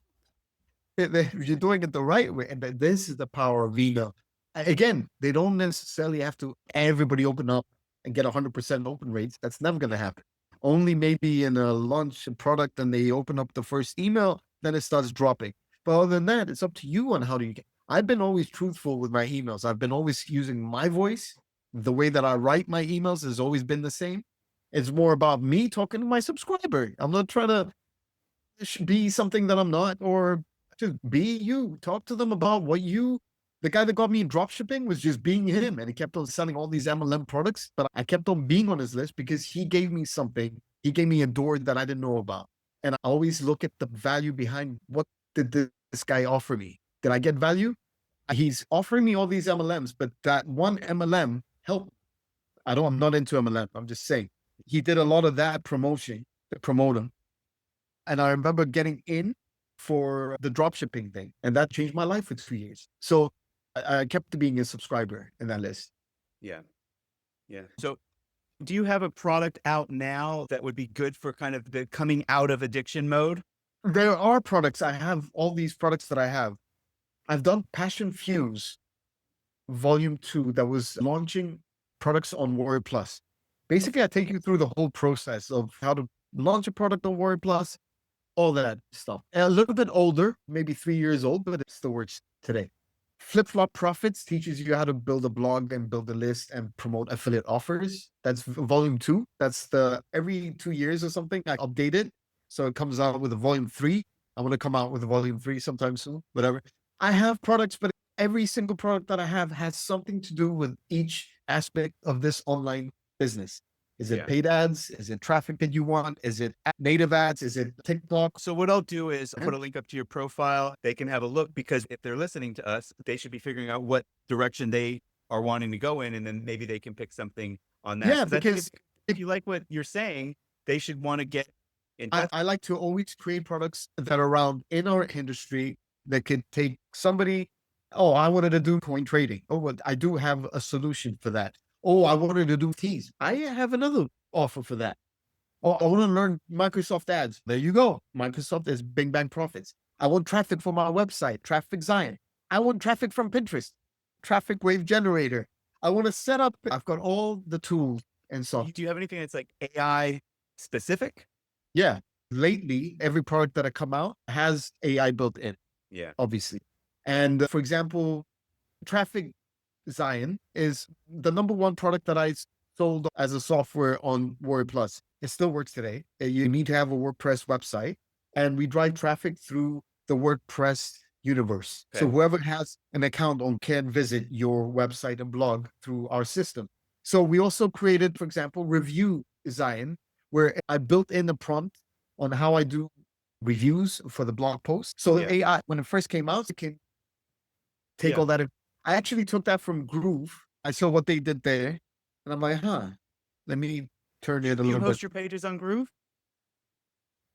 [SPEAKER 2] if you're doing it the right way. And this is the power of email. Again, they don't necessarily have to everybody open up and get 100% open rates. That's never going to happen. Only maybe in a launch product and they open up the first email, then it starts dropping. But other than that, it's up to you on how do you get. I've been always truthful with my emails. I've been always using my voice. The way that I write my emails has always been the same. It's more about me talking to my subscriber. I'm not trying to be something that I'm not, or just be you. Talk to them about what you. The guy that got me in dropshipping was just being him, and he kept on selling all these MLM products. But I kept on being on his list because he gave me something. He gave me a door that I didn't know about, and I always look at the value behind what did this guy offer me. Did I get value? He's offering me all these MLMs, but that one MLM helped. I'm not into MLM. I'm just saying he did a lot of that promotion to promote him. And I remember getting in for the dropshipping thing, and that changed my life for 2 years. So I kept being a subscriber in that list.
[SPEAKER 1] Yeah. Yeah. So do you have a product out now that would be good for kind of the coming out of addiction mode?
[SPEAKER 2] There are products. I have all these products that I have. I've done Passion Fuse Volume 2 that was launching products on Warrior Plus. Basically, I take you through the whole process of how to launch a product on Warrior Plus, all that stuff. A little bit older, maybe 3 years old, but it still works today. Flip Flop Profits teaches you how to build a blog and build a list and promote affiliate offers. That's volume 2. That's the every 2 years or something, I update it. So it comes out with a volume 3. I'm going to come out with a volume 3 sometime soon, whatever. I have products, but every single product that I have has something to do with each aspect of this online business. Is it
[SPEAKER 1] Yeah.
[SPEAKER 2] paid ads? Is it traffic that you want? Is it native ads? Is it TikTok?
[SPEAKER 1] So what I'll do is I'll
[SPEAKER 2] Yeah.
[SPEAKER 1] put a link up to your profile. They can have a look because if they're listening to us, they should be figuring out what direction they are wanting to go in. And then maybe they can pick something on that.
[SPEAKER 2] Yeah,
[SPEAKER 1] 'Cause I think
[SPEAKER 2] because
[SPEAKER 1] if you like what you're saying, they should want to get in touch.
[SPEAKER 2] I like to always create products that are around in our industry that could take somebody. Oh, I wanted to do coin trading. Oh, well, I do have a solution for that. Oh, I wanted to do teas. I have another offer for that. Oh, I want to learn Microsoft ads. There you go. Microsoft is Bing Bang Profits. I want traffic from our website, Traffic Zion. I want traffic from Pinterest, Traffic Wave Generator. I want to set up. I've got all the tools and stuff.
[SPEAKER 1] Do you have anything that's like AI specific?
[SPEAKER 2] Yeah. Lately, every product that I come out has AI built in,
[SPEAKER 1] Yeah.
[SPEAKER 2] obviously. And for example, Traffic Zion is the number one product that I sold as a software on Warrior Plus. It still works today. You need to have a WordPress website, and we drive traffic through the WordPress universe. So
[SPEAKER 1] Okay.
[SPEAKER 2] whoever has an account on can visit your website and blog through our system. So we also created, for example, Review Zion, where I built in a prompt on how I do reviews for the blog post. So
[SPEAKER 1] Yeah.
[SPEAKER 2] AI, when it first came out, it can take
[SPEAKER 1] Yeah.
[SPEAKER 2] all that. I actually took that from Groove. I saw what they did there, and I'm like, huh, let me turn it a
[SPEAKER 1] You
[SPEAKER 2] little bit.
[SPEAKER 1] host your pages on Groove?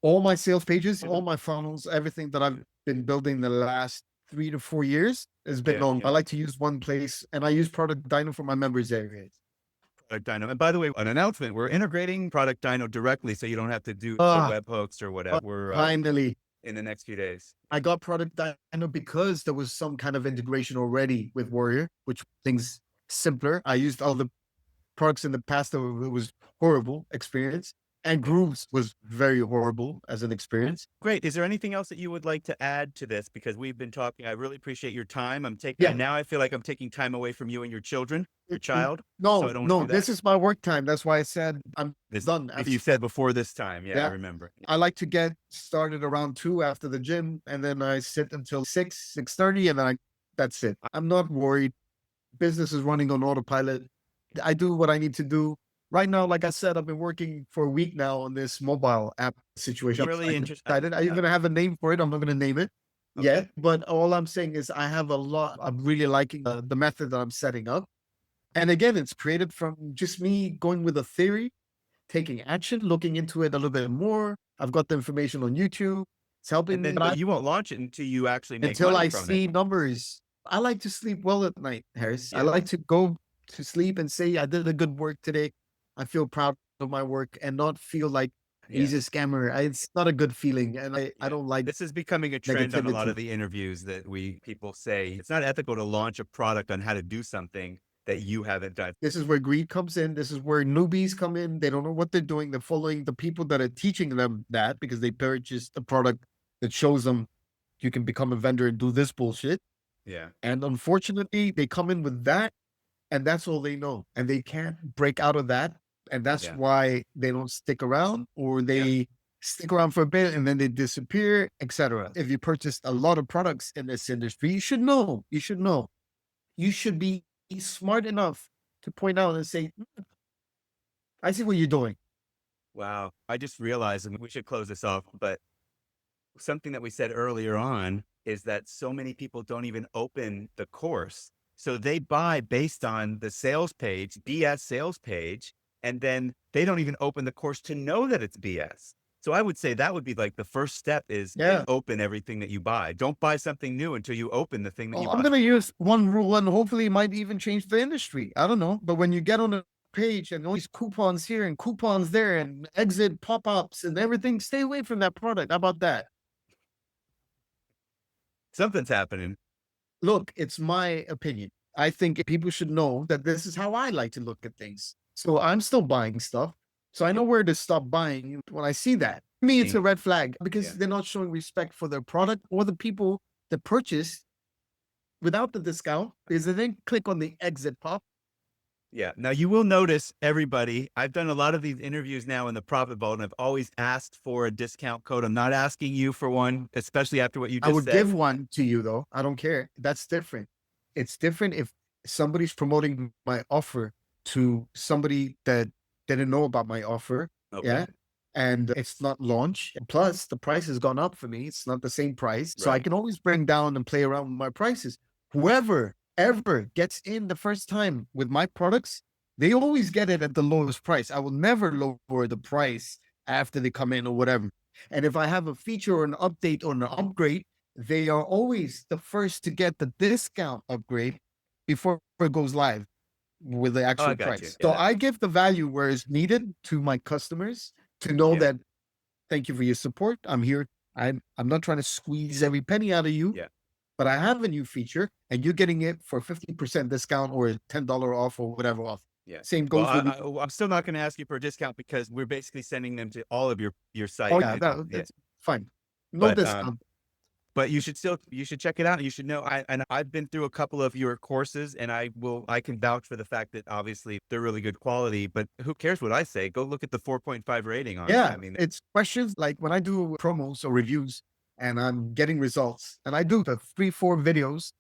[SPEAKER 2] All my sales pages, all my funnels, everything that I've been building the last 3 to 4 years has been
[SPEAKER 1] Yeah,
[SPEAKER 2] on. I
[SPEAKER 1] yeah.
[SPEAKER 2] like to use one place, and I use Product Dino for my members areas.
[SPEAKER 1] Product Dino. And by the way, an announcement, we're integrating Product Dino directly so you don't have to do the
[SPEAKER 2] Ah,
[SPEAKER 1] webhooks or whatever. We're
[SPEAKER 2] finally,
[SPEAKER 1] in the next few days.
[SPEAKER 2] I got Product Dino because there was some kind of integration already with Warrior, which things simpler. I used all the products in the past that it was horrible experience, and
[SPEAKER 1] Yeah.
[SPEAKER 2] Grooves was very horrible as an experience.
[SPEAKER 1] Great. Is there anything else that you would like to add to this? Because we've been talking. I really appreciate your time. I'm taking,
[SPEAKER 2] Yeah.
[SPEAKER 1] and now I feel like I'm taking time away from you and your children, your
[SPEAKER 2] Mm,
[SPEAKER 1] child. So I
[SPEAKER 2] no,
[SPEAKER 1] don't want to
[SPEAKER 2] no,
[SPEAKER 1] do that.
[SPEAKER 2] this is my work time. That's why I said I'm
[SPEAKER 1] This,
[SPEAKER 2] done.
[SPEAKER 1] you said before this time. Yeah, I
[SPEAKER 2] Yeah.
[SPEAKER 1] remember.
[SPEAKER 2] I like to get started around 2 after the gym, and then I sit until 6:30, and then that's it. I'm not worried. Business is running on autopilot. I do what I need to do. Right now, like I said, I've been working for a week now on this mobile app situation.
[SPEAKER 1] I'm really
[SPEAKER 2] I'm
[SPEAKER 1] interested.
[SPEAKER 2] excited. I'm
[SPEAKER 1] Yeah.
[SPEAKER 2] gonna have a name for it. I'm not gonna name it
[SPEAKER 1] Okay.
[SPEAKER 2] yet, but all I'm saying is I have a lot. I'm really liking the method that I'm setting up. And again, it's created from just me going with a theory, taking action, looking into it a little bit more. I've got the information on YouTube. It's helping
[SPEAKER 1] And
[SPEAKER 2] me,
[SPEAKER 1] then, but you won't launch it until you actually make
[SPEAKER 2] until
[SPEAKER 1] money
[SPEAKER 2] I
[SPEAKER 1] from it.
[SPEAKER 2] see numbers. I like to sleep well at night, Harris. I
[SPEAKER 1] Yeah.
[SPEAKER 2] like to go to sleep and say I did a good work today. I feel proud of my work and not feel like he's
[SPEAKER 1] Yeah.
[SPEAKER 2] a scammer. It's not a good feeling. And I
[SPEAKER 1] Yeah.
[SPEAKER 2] don't like
[SPEAKER 1] This is becoming a trend on a lot
[SPEAKER 2] negativity.
[SPEAKER 1] of the interviews that people say it's not ethical to launch a product on how to do something that you haven't done.
[SPEAKER 2] This is where greed comes in. This is where newbies come in. They don't know what they're doing. They're following the people that are teaching them that because they purchased a product that shows them you can become a vendor and do this bullshit.
[SPEAKER 1] Yeah.
[SPEAKER 2] And unfortunately, they come in with that, and that's all they know. And they can't break out of that. And that's
[SPEAKER 1] Yeah.
[SPEAKER 2] why they don't stick around, or
[SPEAKER 1] Yeah.
[SPEAKER 2] they stick around for a bit and then they disappear, etc. If you purchased a lot of products in this industry, you should know. You should know. You should be smart enough to point out and say, I see what you're doing.
[SPEAKER 1] Wow. I just realized, and we should close this off, but something that we said earlier on is that so many people don't even open the course. So they buy based on the sales page, BS sales page, and then they don't even open the course to know that it's BS. So I would say that would be like the first step is
[SPEAKER 2] Yeah.
[SPEAKER 1] open everything that you buy. Don't buy something new until you open the thing that
[SPEAKER 2] Well,
[SPEAKER 1] you
[SPEAKER 2] I'm
[SPEAKER 1] buy.
[SPEAKER 2] going to use one rule and hopefully it might even change the industry. I don't know. But when you get on a page and all these coupons here and coupons there and exit pop ups and everything, stay away from that product. How about that?
[SPEAKER 1] Something's happening.
[SPEAKER 2] Look, it's my opinion. I think people should know that this is how I like to look at things. So I'm still buying stuff. So I know where to stop buying when I see that. To me, it's a red flag because
[SPEAKER 1] Yeah.
[SPEAKER 2] they're not showing respect for their product or the people that purchased without the discount because they didn't click on the exit pop.
[SPEAKER 1] Yeah. Now you will notice everybody, I've done a lot of these interviews now in the profit vault and I've always asked for a discount code. I'm not asking you for one, especially after what you
[SPEAKER 2] I
[SPEAKER 1] just
[SPEAKER 2] would
[SPEAKER 1] said.
[SPEAKER 2] give one to you though. I don't care. That's different. It's different if somebody's promoting my offer to somebody that didn't know about my offer.
[SPEAKER 1] Okay.
[SPEAKER 2] Yeah. And it's not launch. Plus, the price has gone up for me. It's not the same price. So I
[SPEAKER 1] Right.
[SPEAKER 2] can always bring down and play around with my prices. Whoever ever gets in the first time with my products, they always get it at the lowest price. I will never lower the price after they come in or whatever. And if I have a feature or an update or an upgrade, they are always the first to get the discount upgrade before it goes live with the
[SPEAKER 1] Oh, I
[SPEAKER 2] actual
[SPEAKER 1] got you.
[SPEAKER 2] price. So
[SPEAKER 1] Yeah.
[SPEAKER 2] I give the value where it's needed to my customers to know
[SPEAKER 1] Yeah.
[SPEAKER 2] that thank you for your support. I'm here. I'm not trying to squeeze every penny out of you,
[SPEAKER 1] Yeah.
[SPEAKER 2] but I have a new feature and you're getting it for 50% discount or $10 off or whatever off.
[SPEAKER 1] Yeah.
[SPEAKER 2] Same
[SPEAKER 1] Well,
[SPEAKER 2] goes with
[SPEAKER 1] I'm still not going to ask you for a discount because we're basically sending them to all of your site.
[SPEAKER 2] oh yeah,
[SPEAKER 1] And, yeah.
[SPEAKER 2] that's fine. No
[SPEAKER 1] But
[SPEAKER 2] discount.
[SPEAKER 1] but you should check it out. You should know. I've been through a couple of your courses, and I can vouch for the fact that obviously they're really good quality. But who cares what I say? Go look at the 4.5 rating on it.
[SPEAKER 2] Yeah,
[SPEAKER 1] I mean,
[SPEAKER 2] it's questions like when I do promos or reviews and I'm getting results and I do the 3, 4 videos,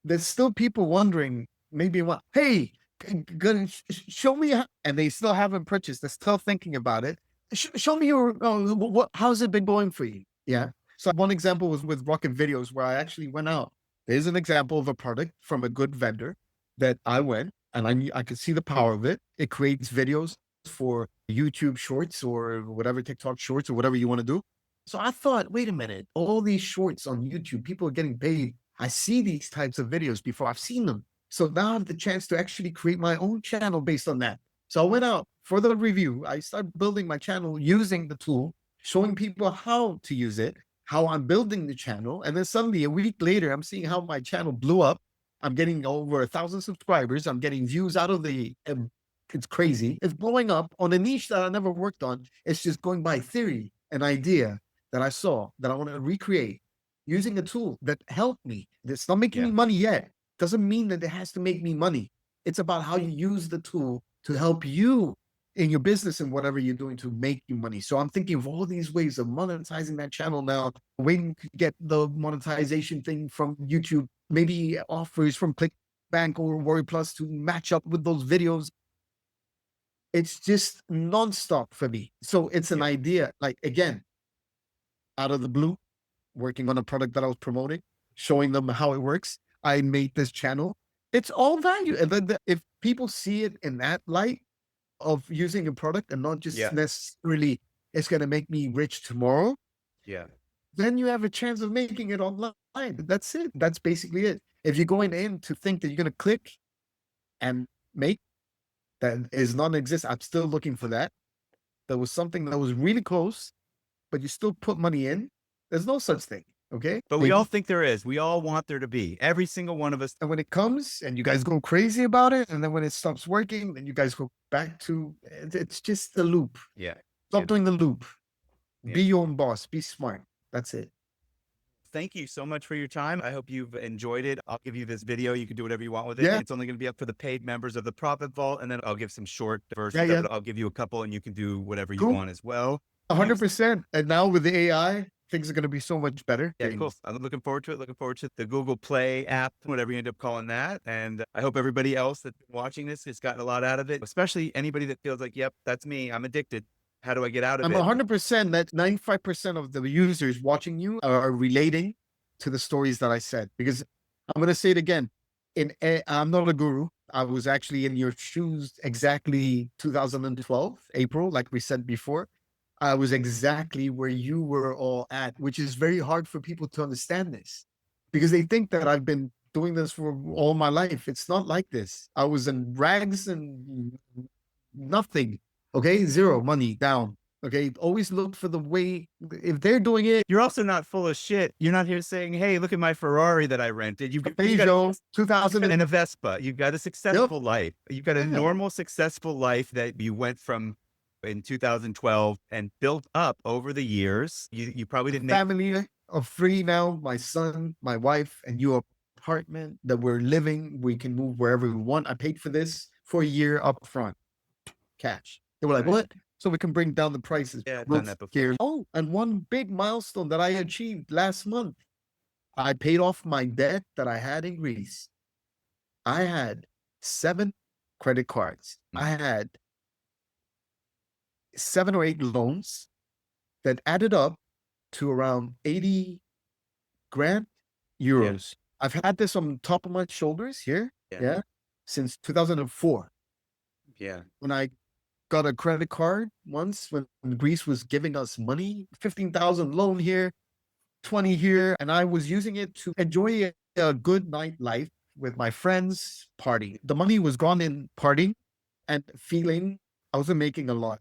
[SPEAKER 2] there's still people wondering maybe what, hey, show me, and they still haven't purchased. They're still thinking about it. Show me your, how's it been going for you? Yeah. So one example was with Rocket Videos where I actually went out. There's an example of a product from a good vendor that I went and I could see the power of it. It creates videos for YouTube shorts or whatever, TikTok shorts or whatever you want to do. So I thought, wait a minute, all these shorts on YouTube, people are getting paid. I see these types of videos before, I've seen them. So now I have the chance to actually create my own channel based on that. So I went out for the review. I started building my channel using the tool, showing people how to use it, how I'm building the channel. And then suddenly a week later, I'm seeing how my channel blew up. I'm getting over 1,000 subscribers. I'm getting views out of the, it's crazy. It's blowing up on a niche that I never worked on. It's just going by theory, an idea that I saw that I want to recreate using a tool that helped me. It's not making
[SPEAKER 1] Yeah.
[SPEAKER 2] me money yet. Doesn't mean that it has to make me money. It's about how you use the tool to help you in your business and whatever you're doing to make you money. So I'm thinking of all these ways of monetizing that channel now, waiting to get the monetization thing from YouTube, maybe offers from ClickBank or Warrior Plus to match up with those videos. It's just nonstop for me. So it's an idea, like, again, out of the blue, working on a product that I was promoting, showing them how it works. I made this channel. It's all value. And then if people see it in that light of using a product and not just
[SPEAKER 1] Yeah.
[SPEAKER 2] necessarily it's going to make me rich tomorrow,
[SPEAKER 1] Yeah.
[SPEAKER 2] then you have a chance of making it online. That's it. That's basically it. If you're going in to think that you're going to click and make, that is non-existent. I'm still looking for that. There was something that was really close, but you still put money in. There's no such thing. Okay.
[SPEAKER 1] But we all think there is. We all want there to be. Every single one of us.
[SPEAKER 2] And when it comes and you guys go crazy about it, and then when it stops working, then you guys go back to it's just the loop.
[SPEAKER 1] Yeah.
[SPEAKER 2] Stop
[SPEAKER 1] Yeah.
[SPEAKER 2] doing the loop.
[SPEAKER 1] Yeah.
[SPEAKER 2] Be your own boss. Be smart. That's it.
[SPEAKER 1] Thank you so much for your time. I hope you've enjoyed it. I'll give you this video. You can do whatever you want with it.
[SPEAKER 2] Yeah.
[SPEAKER 1] It's only going to be up for the paid members of the Profit Vault. And then I'll give some short versions
[SPEAKER 2] Yeah,
[SPEAKER 1] of it. I'll give you a couple and you can do whatever you
[SPEAKER 2] Cool.
[SPEAKER 1] want as well.
[SPEAKER 2] 100%. And now with the AI, things are going to be so much better.
[SPEAKER 1] Yeah, cool. I'm looking forward to it. Looking forward to the Google Play app, whatever you end up calling that. And I hope everybody else that's watching this has gotten a lot out of it, especially anybody that feels like, yep, that's me. I'm addicted. How do I get out of
[SPEAKER 2] I'm
[SPEAKER 1] it?
[SPEAKER 2] 100% that 95% of the users watching you are relating to the stories that I said, because I'm going to say it again. I'm not a guru. I was actually in your shoes exactly 2012, April, like we said before. I was exactly where you were all at, which is very hard for people to understand this because they think that I've been doing this for all my life. It's not like this. I was in rags and nothing. Okay. Zero money down. Okay. Always look for the way, if they're doing it.
[SPEAKER 1] You're also not full of shit. You're not here saying, hey, look at my Ferrari that I rented. You've got
[SPEAKER 2] Peugeot 2000
[SPEAKER 1] and a Vespa. You've got a successful life. You've got a normal, successful life that you went from in 2012 and built up over the years. You probably didn't make
[SPEAKER 2] family of three now, my son, my wife, and your apartment that we're living. We can move wherever we want. I paid for this for a year up front, cash. They were like, what? So we can bring down the prices.
[SPEAKER 1] Yeah, I've done that before.
[SPEAKER 2] Oh, and one big milestone that I achieved last month, I paid off my debt that I had in Greece. I had 7 credit cards. I had 7 or 8 loans that added up to around 80 grand euros. Yeah. I've had this on top of my shoulders here. Yeah. Since 2004.
[SPEAKER 1] Yeah.
[SPEAKER 2] When I got a credit card once when Greece was giving us money, 15,000 loan here, 20 here. And I was using it to enjoy a good night life with my friends, party. The money was gone in partying and feeling I wasn't making a lot.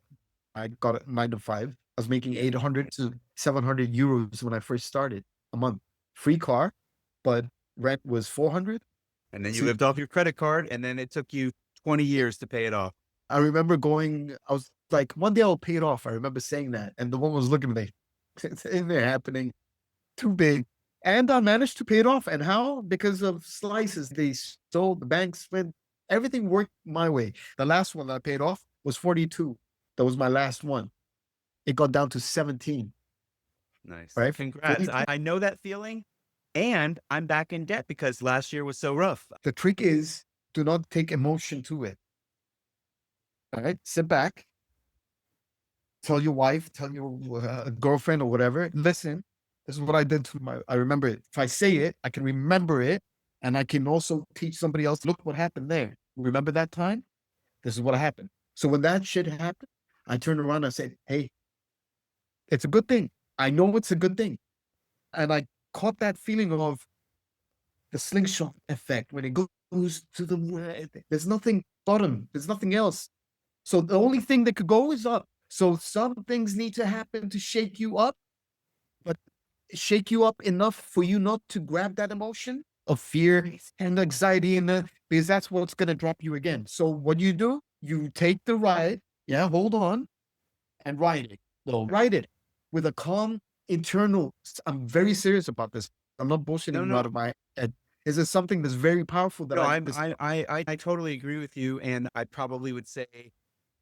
[SPEAKER 2] I got it 9 to 5. I was making 800 to 700 euros when I first started a month. Free car, but rent was 400.
[SPEAKER 1] And then you lived off your credit card, and then it took you 20 years to pay it off.
[SPEAKER 2] I remember going, I was like, one day I'll pay it off. I remember saying that. And the woman was looking at me. It's in there happening. Too big. And I managed to pay it off. And how? Because of slices. They sold, the banks went, everything worked my way. The last one that I paid off was 42. That was my last one. It got down to 17.
[SPEAKER 1] Nice.
[SPEAKER 2] Right?
[SPEAKER 1] Congrats. I know that feeling. And I'm back in debt because last year was so rough.
[SPEAKER 2] The trick is do not take emotion to it. All right. Sit back. Tell your wife, tell your girlfriend or whatever. Listen, this is what I did to I remember it. If I say it, I can remember it. And I can also teach somebody else, look what happened there. Remember that time? This is what happened. So when that shit happened, I turned around and I said, hey, it's a good thing. I know it's a good thing. And I caught that feeling of the slingshot effect when it goes to there's nothing bottom, there's nothing else. So the only thing that could go is up. So some things need to happen to shake you up, but shake you up enough for you not to grab that emotion of fear and anxiety because that's what's going to drop you again. So what do? You take the ride. Yeah, hold on and ride it. No, ride it with a calm internal. I'm very serious about this. I'm not
[SPEAKER 1] No,
[SPEAKER 2] bullshitting you out
[SPEAKER 1] no,
[SPEAKER 2] of my head. This is something that's very powerful that
[SPEAKER 1] no,
[SPEAKER 2] I
[SPEAKER 1] I'm,
[SPEAKER 2] this
[SPEAKER 1] I totally agree with you. And I probably would say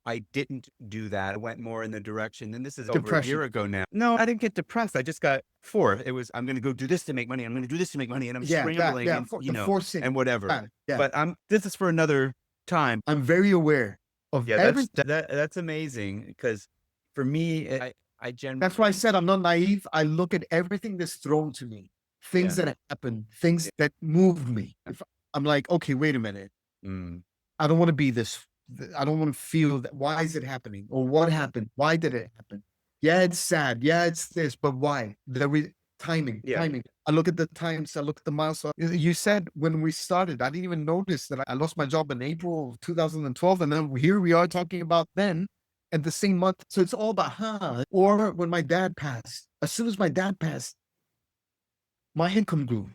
[SPEAKER 1] I didn't do that. I went more in the direction, and this is over a
[SPEAKER 2] depression.
[SPEAKER 1] year ago now. No, I didn't get depressed. I just got four. It was, I'm going to go do this to make money. I'm going to do this to make money. And I'm
[SPEAKER 2] Yeah, that
[SPEAKER 1] scrambling
[SPEAKER 2] yeah,
[SPEAKER 1] and,
[SPEAKER 2] the forcing.
[SPEAKER 1] and whatever.
[SPEAKER 2] Yeah.
[SPEAKER 1] But this is for another time.
[SPEAKER 2] I'm very aware of
[SPEAKER 1] Yeah,
[SPEAKER 2] everything.
[SPEAKER 1] that's amazing because for me, I
[SPEAKER 2] That's why I
[SPEAKER 1] generally,
[SPEAKER 2] said I'm not naive. I look at everything that's thrown to me, things
[SPEAKER 1] yeah.
[SPEAKER 2] that happen, things that move me. If I'm like, okay, wait a minute.
[SPEAKER 1] Mm,
[SPEAKER 2] I don't want to be this. I don't want to feel that. Why is it happening? Or what happened? Why did it happen? Yeah, it's sad. Yeah, it's this, but why? Timing,
[SPEAKER 1] yeah.
[SPEAKER 2] timing. I look at the times. I look at the milestone. You said when we started, I didn't even notice that I lost my job in April of 2012, and then here we are talking about then, and the same month. So it's all about Or when my dad passed. As soon as my dad passed, my income grew.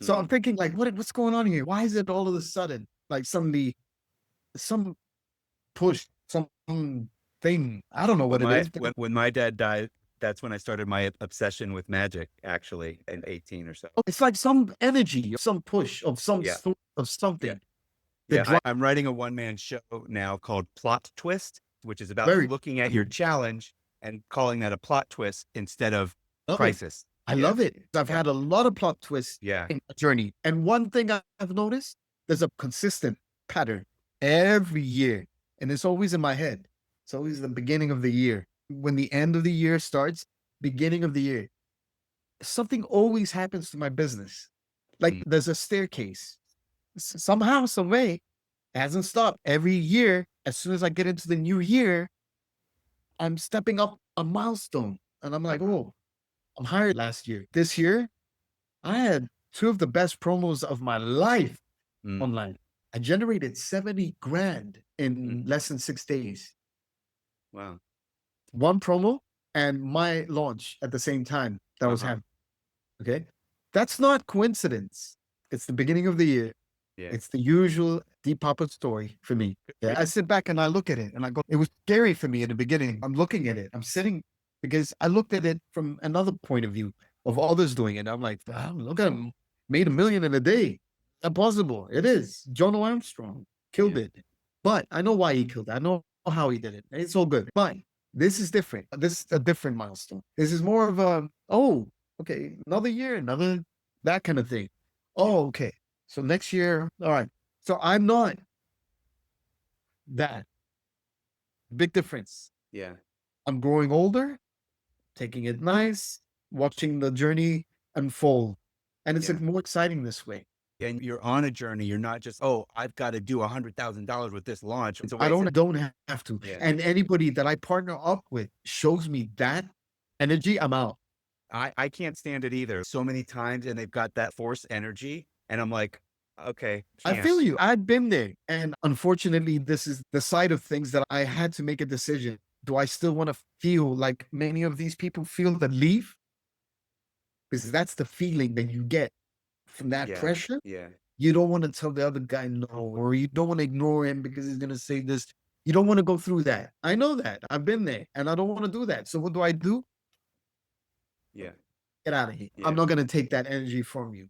[SPEAKER 2] So I'm
[SPEAKER 1] Mm.
[SPEAKER 2] thinking, like, what's going on here? Why is it all of a sudden, like suddenly, some push, some thing? I don't know what it is.
[SPEAKER 1] When my dad died, that's when I started my obsession with magic, actually, in 18 or so.
[SPEAKER 2] It's like some energy, some push of some
[SPEAKER 1] Yeah.
[SPEAKER 2] sort of
[SPEAKER 1] Yeah.
[SPEAKER 2] something that
[SPEAKER 1] Yeah, I'm writing a one-man show now called Plot Twist, which is about
[SPEAKER 2] very.
[SPEAKER 1] looking at your challenge and calling that a plot twist instead of
[SPEAKER 2] Love it.
[SPEAKER 1] crisis.
[SPEAKER 2] I
[SPEAKER 1] Yeah,
[SPEAKER 2] love it. I've
[SPEAKER 1] yeah,
[SPEAKER 2] had a lot of plot twists
[SPEAKER 1] yeah.
[SPEAKER 2] in my journey. And one thing I've noticed, there's a consistent pattern every year. And it's always in my head. It's always the beginning of the year. When the end of the year starts, beginning of the year, something always happens to my business. Like
[SPEAKER 1] Mm,
[SPEAKER 2] there's a staircase. Somehow, some way, it hasn't stopped. Every year, as soon as I get into the new year, I'm stepping up a milestone. And I'm like, oh, I'm hired last year. This year, I had two of the best promos of my life
[SPEAKER 1] mm,
[SPEAKER 2] online. I generated 70 grand
[SPEAKER 1] mm.
[SPEAKER 2] in less than 6 days.
[SPEAKER 1] Wow.
[SPEAKER 2] One promo and my launch at the same time that was
[SPEAKER 1] Uh-huh.
[SPEAKER 2] happening. Okay. That's not coincidence. It's the beginning of the year.
[SPEAKER 1] Yeah.
[SPEAKER 2] It's the usual deep pop story for me.
[SPEAKER 1] Good for
[SPEAKER 2] Yeah. I
[SPEAKER 1] you.
[SPEAKER 2] sit back and I look at it and I go, it was scary for me in the beginning. I'm looking at it. I'm sitting because I looked at it from another point of view of others doing it. I'm like, wow, look at him. Made 1 million in a day. Impossible. It is. John Armstrong killed
[SPEAKER 1] Yeah.
[SPEAKER 2] it. But I know why he killed it. I know how he did it. It's all good. But this is different. This is a different milestone. This is more of a, oh, okay, another year, another, that kind of thing. Oh, okay. So next year, all right. So I'm not that big difference.
[SPEAKER 1] Yeah.
[SPEAKER 2] I'm growing older, taking it nice, watching the journey unfold. And it's
[SPEAKER 1] Yeah.
[SPEAKER 2] more exciting this way.
[SPEAKER 1] And you're on a journey. You're not just, oh, I've got to do $100,000 with this launch. It's a
[SPEAKER 2] I
[SPEAKER 1] waste.
[SPEAKER 2] don't have to.
[SPEAKER 1] Yeah.
[SPEAKER 2] And anybody that I partner up with shows me that energy, I'm out.
[SPEAKER 1] I can't stand it either. So many times, and they've got that force energy. And I'm like, okay,
[SPEAKER 2] I
[SPEAKER 1] can't.
[SPEAKER 2] feel you. I've been there. And unfortunately, this is the side of things that I had to make a decision. Do I still want to feel like many of these people feel that leave? Because that's the feeling that you get from that
[SPEAKER 1] Yeah.
[SPEAKER 2] pressure.
[SPEAKER 1] Yeah.
[SPEAKER 2] You don't want to tell the other guy no, or you don't want to ignore him because he's going to say this. You don't want to go through that. I know that. I've been there and I don't want to do that. So what do?
[SPEAKER 1] Yeah.
[SPEAKER 2] Get out of here. I'm
[SPEAKER 1] Yeah.
[SPEAKER 2] not going to take that energy from you.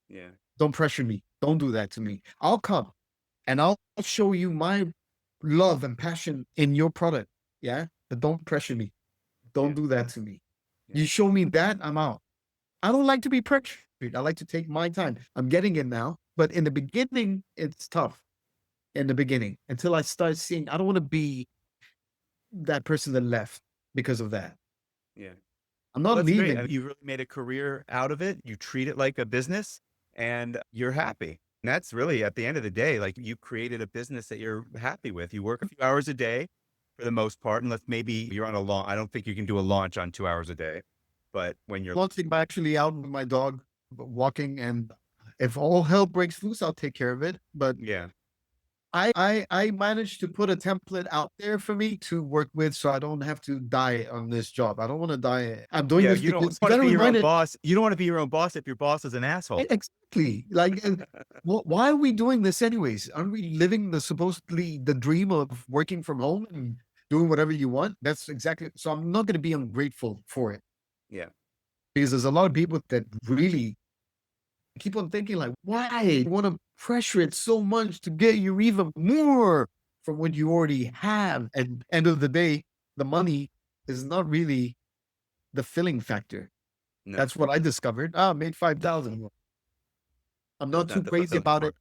[SPEAKER 1] Yeah.
[SPEAKER 2] Don't pressure me. Don't do that to me. I'll come and I'll show you my love and passion in your product. Yeah. But don't pressure me. Don't
[SPEAKER 1] Yeah.
[SPEAKER 2] do that to me.
[SPEAKER 1] Yeah.
[SPEAKER 2] You show me that, I'm out. I don't like to be pressured. I like to take my time. I'm getting it now. But in the beginning, it's tough. In the beginning, until I start seeing, I don't want to be that person that left because of that.
[SPEAKER 1] Yeah.
[SPEAKER 2] I'm
[SPEAKER 1] Well,
[SPEAKER 2] not
[SPEAKER 1] that's great. I
[SPEAKER 2] leaving.
[SPEAKER 1] mean, you really made a career out of it. You treat it like a business and you're happy. And that's really at the end of the day, like you created a business that you're happy with. You work a few hours a day for the most part, unless maybe you're on a launch. I don't think you can do a launch on 2 hours a day, but when you're,
[SPEAKER 2] Launching, I'm actually out with my dog walking, and if all hell breaks loose, I'll take care of it. But
[SPEAKER 1] yeah,
[SPEAKER 2] I managed to put a template out there for me to work with, so I don't have to die on this job. I don't want to die. I'm doing
[SPEAKER 1] yeah,
[SPEAKER 2] this
[SPEAKER 1] you don't
[SPEAKER 2] because you
[SPEAKER 1] want
[SPEAKER 2] got
[SPEAKER 1] to
[SPEAKER 2] to
[SPEAKER 1] be your
[SPEAKER 2] remind
[SPEAKER 1] own
[SPEAKER 2] it.
[SPEAKER 1] boss. You don't want to be your own boss if your boss is an asshole.
[SPEAKER 2] Exactly. Like, why are we doing this anyways? Aren't we living the supposedly the dream of working from home and doing whatever you want? That's exactly. So I'm not going to be ungrateful for it,
[SPEAKER 1] Yeah,
[SPEAKER 2] because there's a lot of people that really keep on thinking like, why you want to pressure it so much to get you even more from what you already have? And end of the day, the money is not really the filling factor.
[SPEAKER 1] no,
[SPEAKER 2] That's what I discovered. Ah, I made 5,000. I'm
[SPEAKER 1] that's
[SPEAKER 2] not too
[SPEAKER 1] not the
[SPEAKER 2] crazy
[SPEAKER 1] fulfilling
[SPEAKER 2] about it.
[SPEAKER 1] part.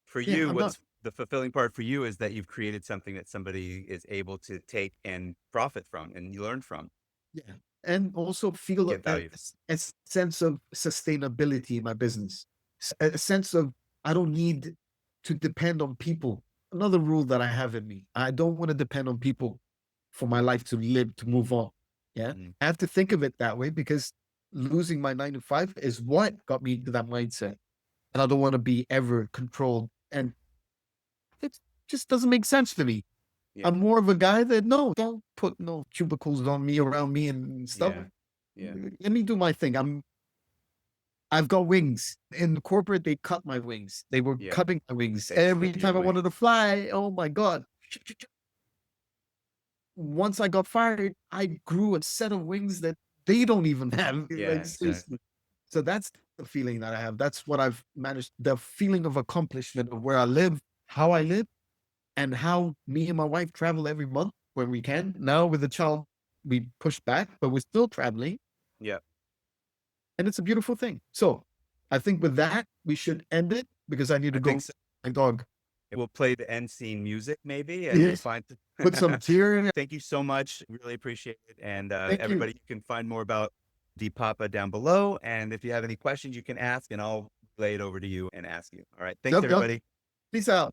[SPEAKER 1] For
[SPEAKER 2] Yeah,
[SPEAKER 1] you,
[SPEAKER 2] I'm not.
[SPEAKER 1] what's the fulfilling part for you is that you've created something that somebody is able to take and profit from and you learn from,
[SPEAKER 2] Yeah. And also feel
[SPEAKER 1] get value.
[SPEAKER 2] a sense of sustainability in my business, a sense of I don't need to depend on people. Another rule that I have in me, I don't want to depend on people for my life to live, to move on. Yeah.
[SPEAKER 1] Mm,
[SPEAKER 2] I have to think of it that way, because losing my 9 to 5 is what got me to that mindset. And I don't want to be ever controlled. And it just doesn't make sense to me.
[SPEAKER 1] yeah,
[SPEAKER 2] I'm more of a guy that no, don't put no cubicles on me, around me and stuff.
[SPEAKER 1] yeah, yeah,
[SPEAKER 2] Let me do my thing. I've got wings. In corporate, they cut my wings. They were
[SPEAKER 1] yeah.
[SPEAKER 2] cutting my wings
[SPEAKER 1] They
[SPEAKER 2] every
[SPEAKER 1] clip your
[SPEAKER 2] time I wanted to
[SPEAKER 1] wings.
[SPEAKER 2] fly. Oh my god! Once I got fired, I grew a set of wings that they don't even have.
[SPEAKER 1] Yeah,
[SPEAKER 2] Like,
[SPEAKER 1] exactly.
[SPEAKER 2] seriously. So that's the feeling that I have. That's what I've managed. The feeling of accomplishment of where I live, how I live, and how me and my wife travel every month when we can. Now with the child, we push back, but we're still traveling,
[SPEAKER 1] Yeah,
[SPEAKER 2] and it's a beautiful thing. So I think with that, we should end it, because I need to
[SPEAKER 1] I think
[SPEAKER 2] go.
[SPEAKER 1] so.
[SPEAKER 2] My dog.
[SPEAKER 1] We'll play the end scene music maybe and
[SPEAKER 2] Yes.
[SPEAKER 1] find.
[SPEAKER 2] Put some tear in it.
[SPEAKER 1] Thank you so much. Really appreciate it. And
[SPEAKER 2] Thank you.
[SPEAKER 1] everybody, you can find more about Deepapa down below. And if you have any questions, you can ask, and I'll lay it over to you and ask you. All right. Thanks,
[SPEAKER 2] Yep, yep.
[SPEAKER 1] everybody.
[SPEAKER 2] Peace out.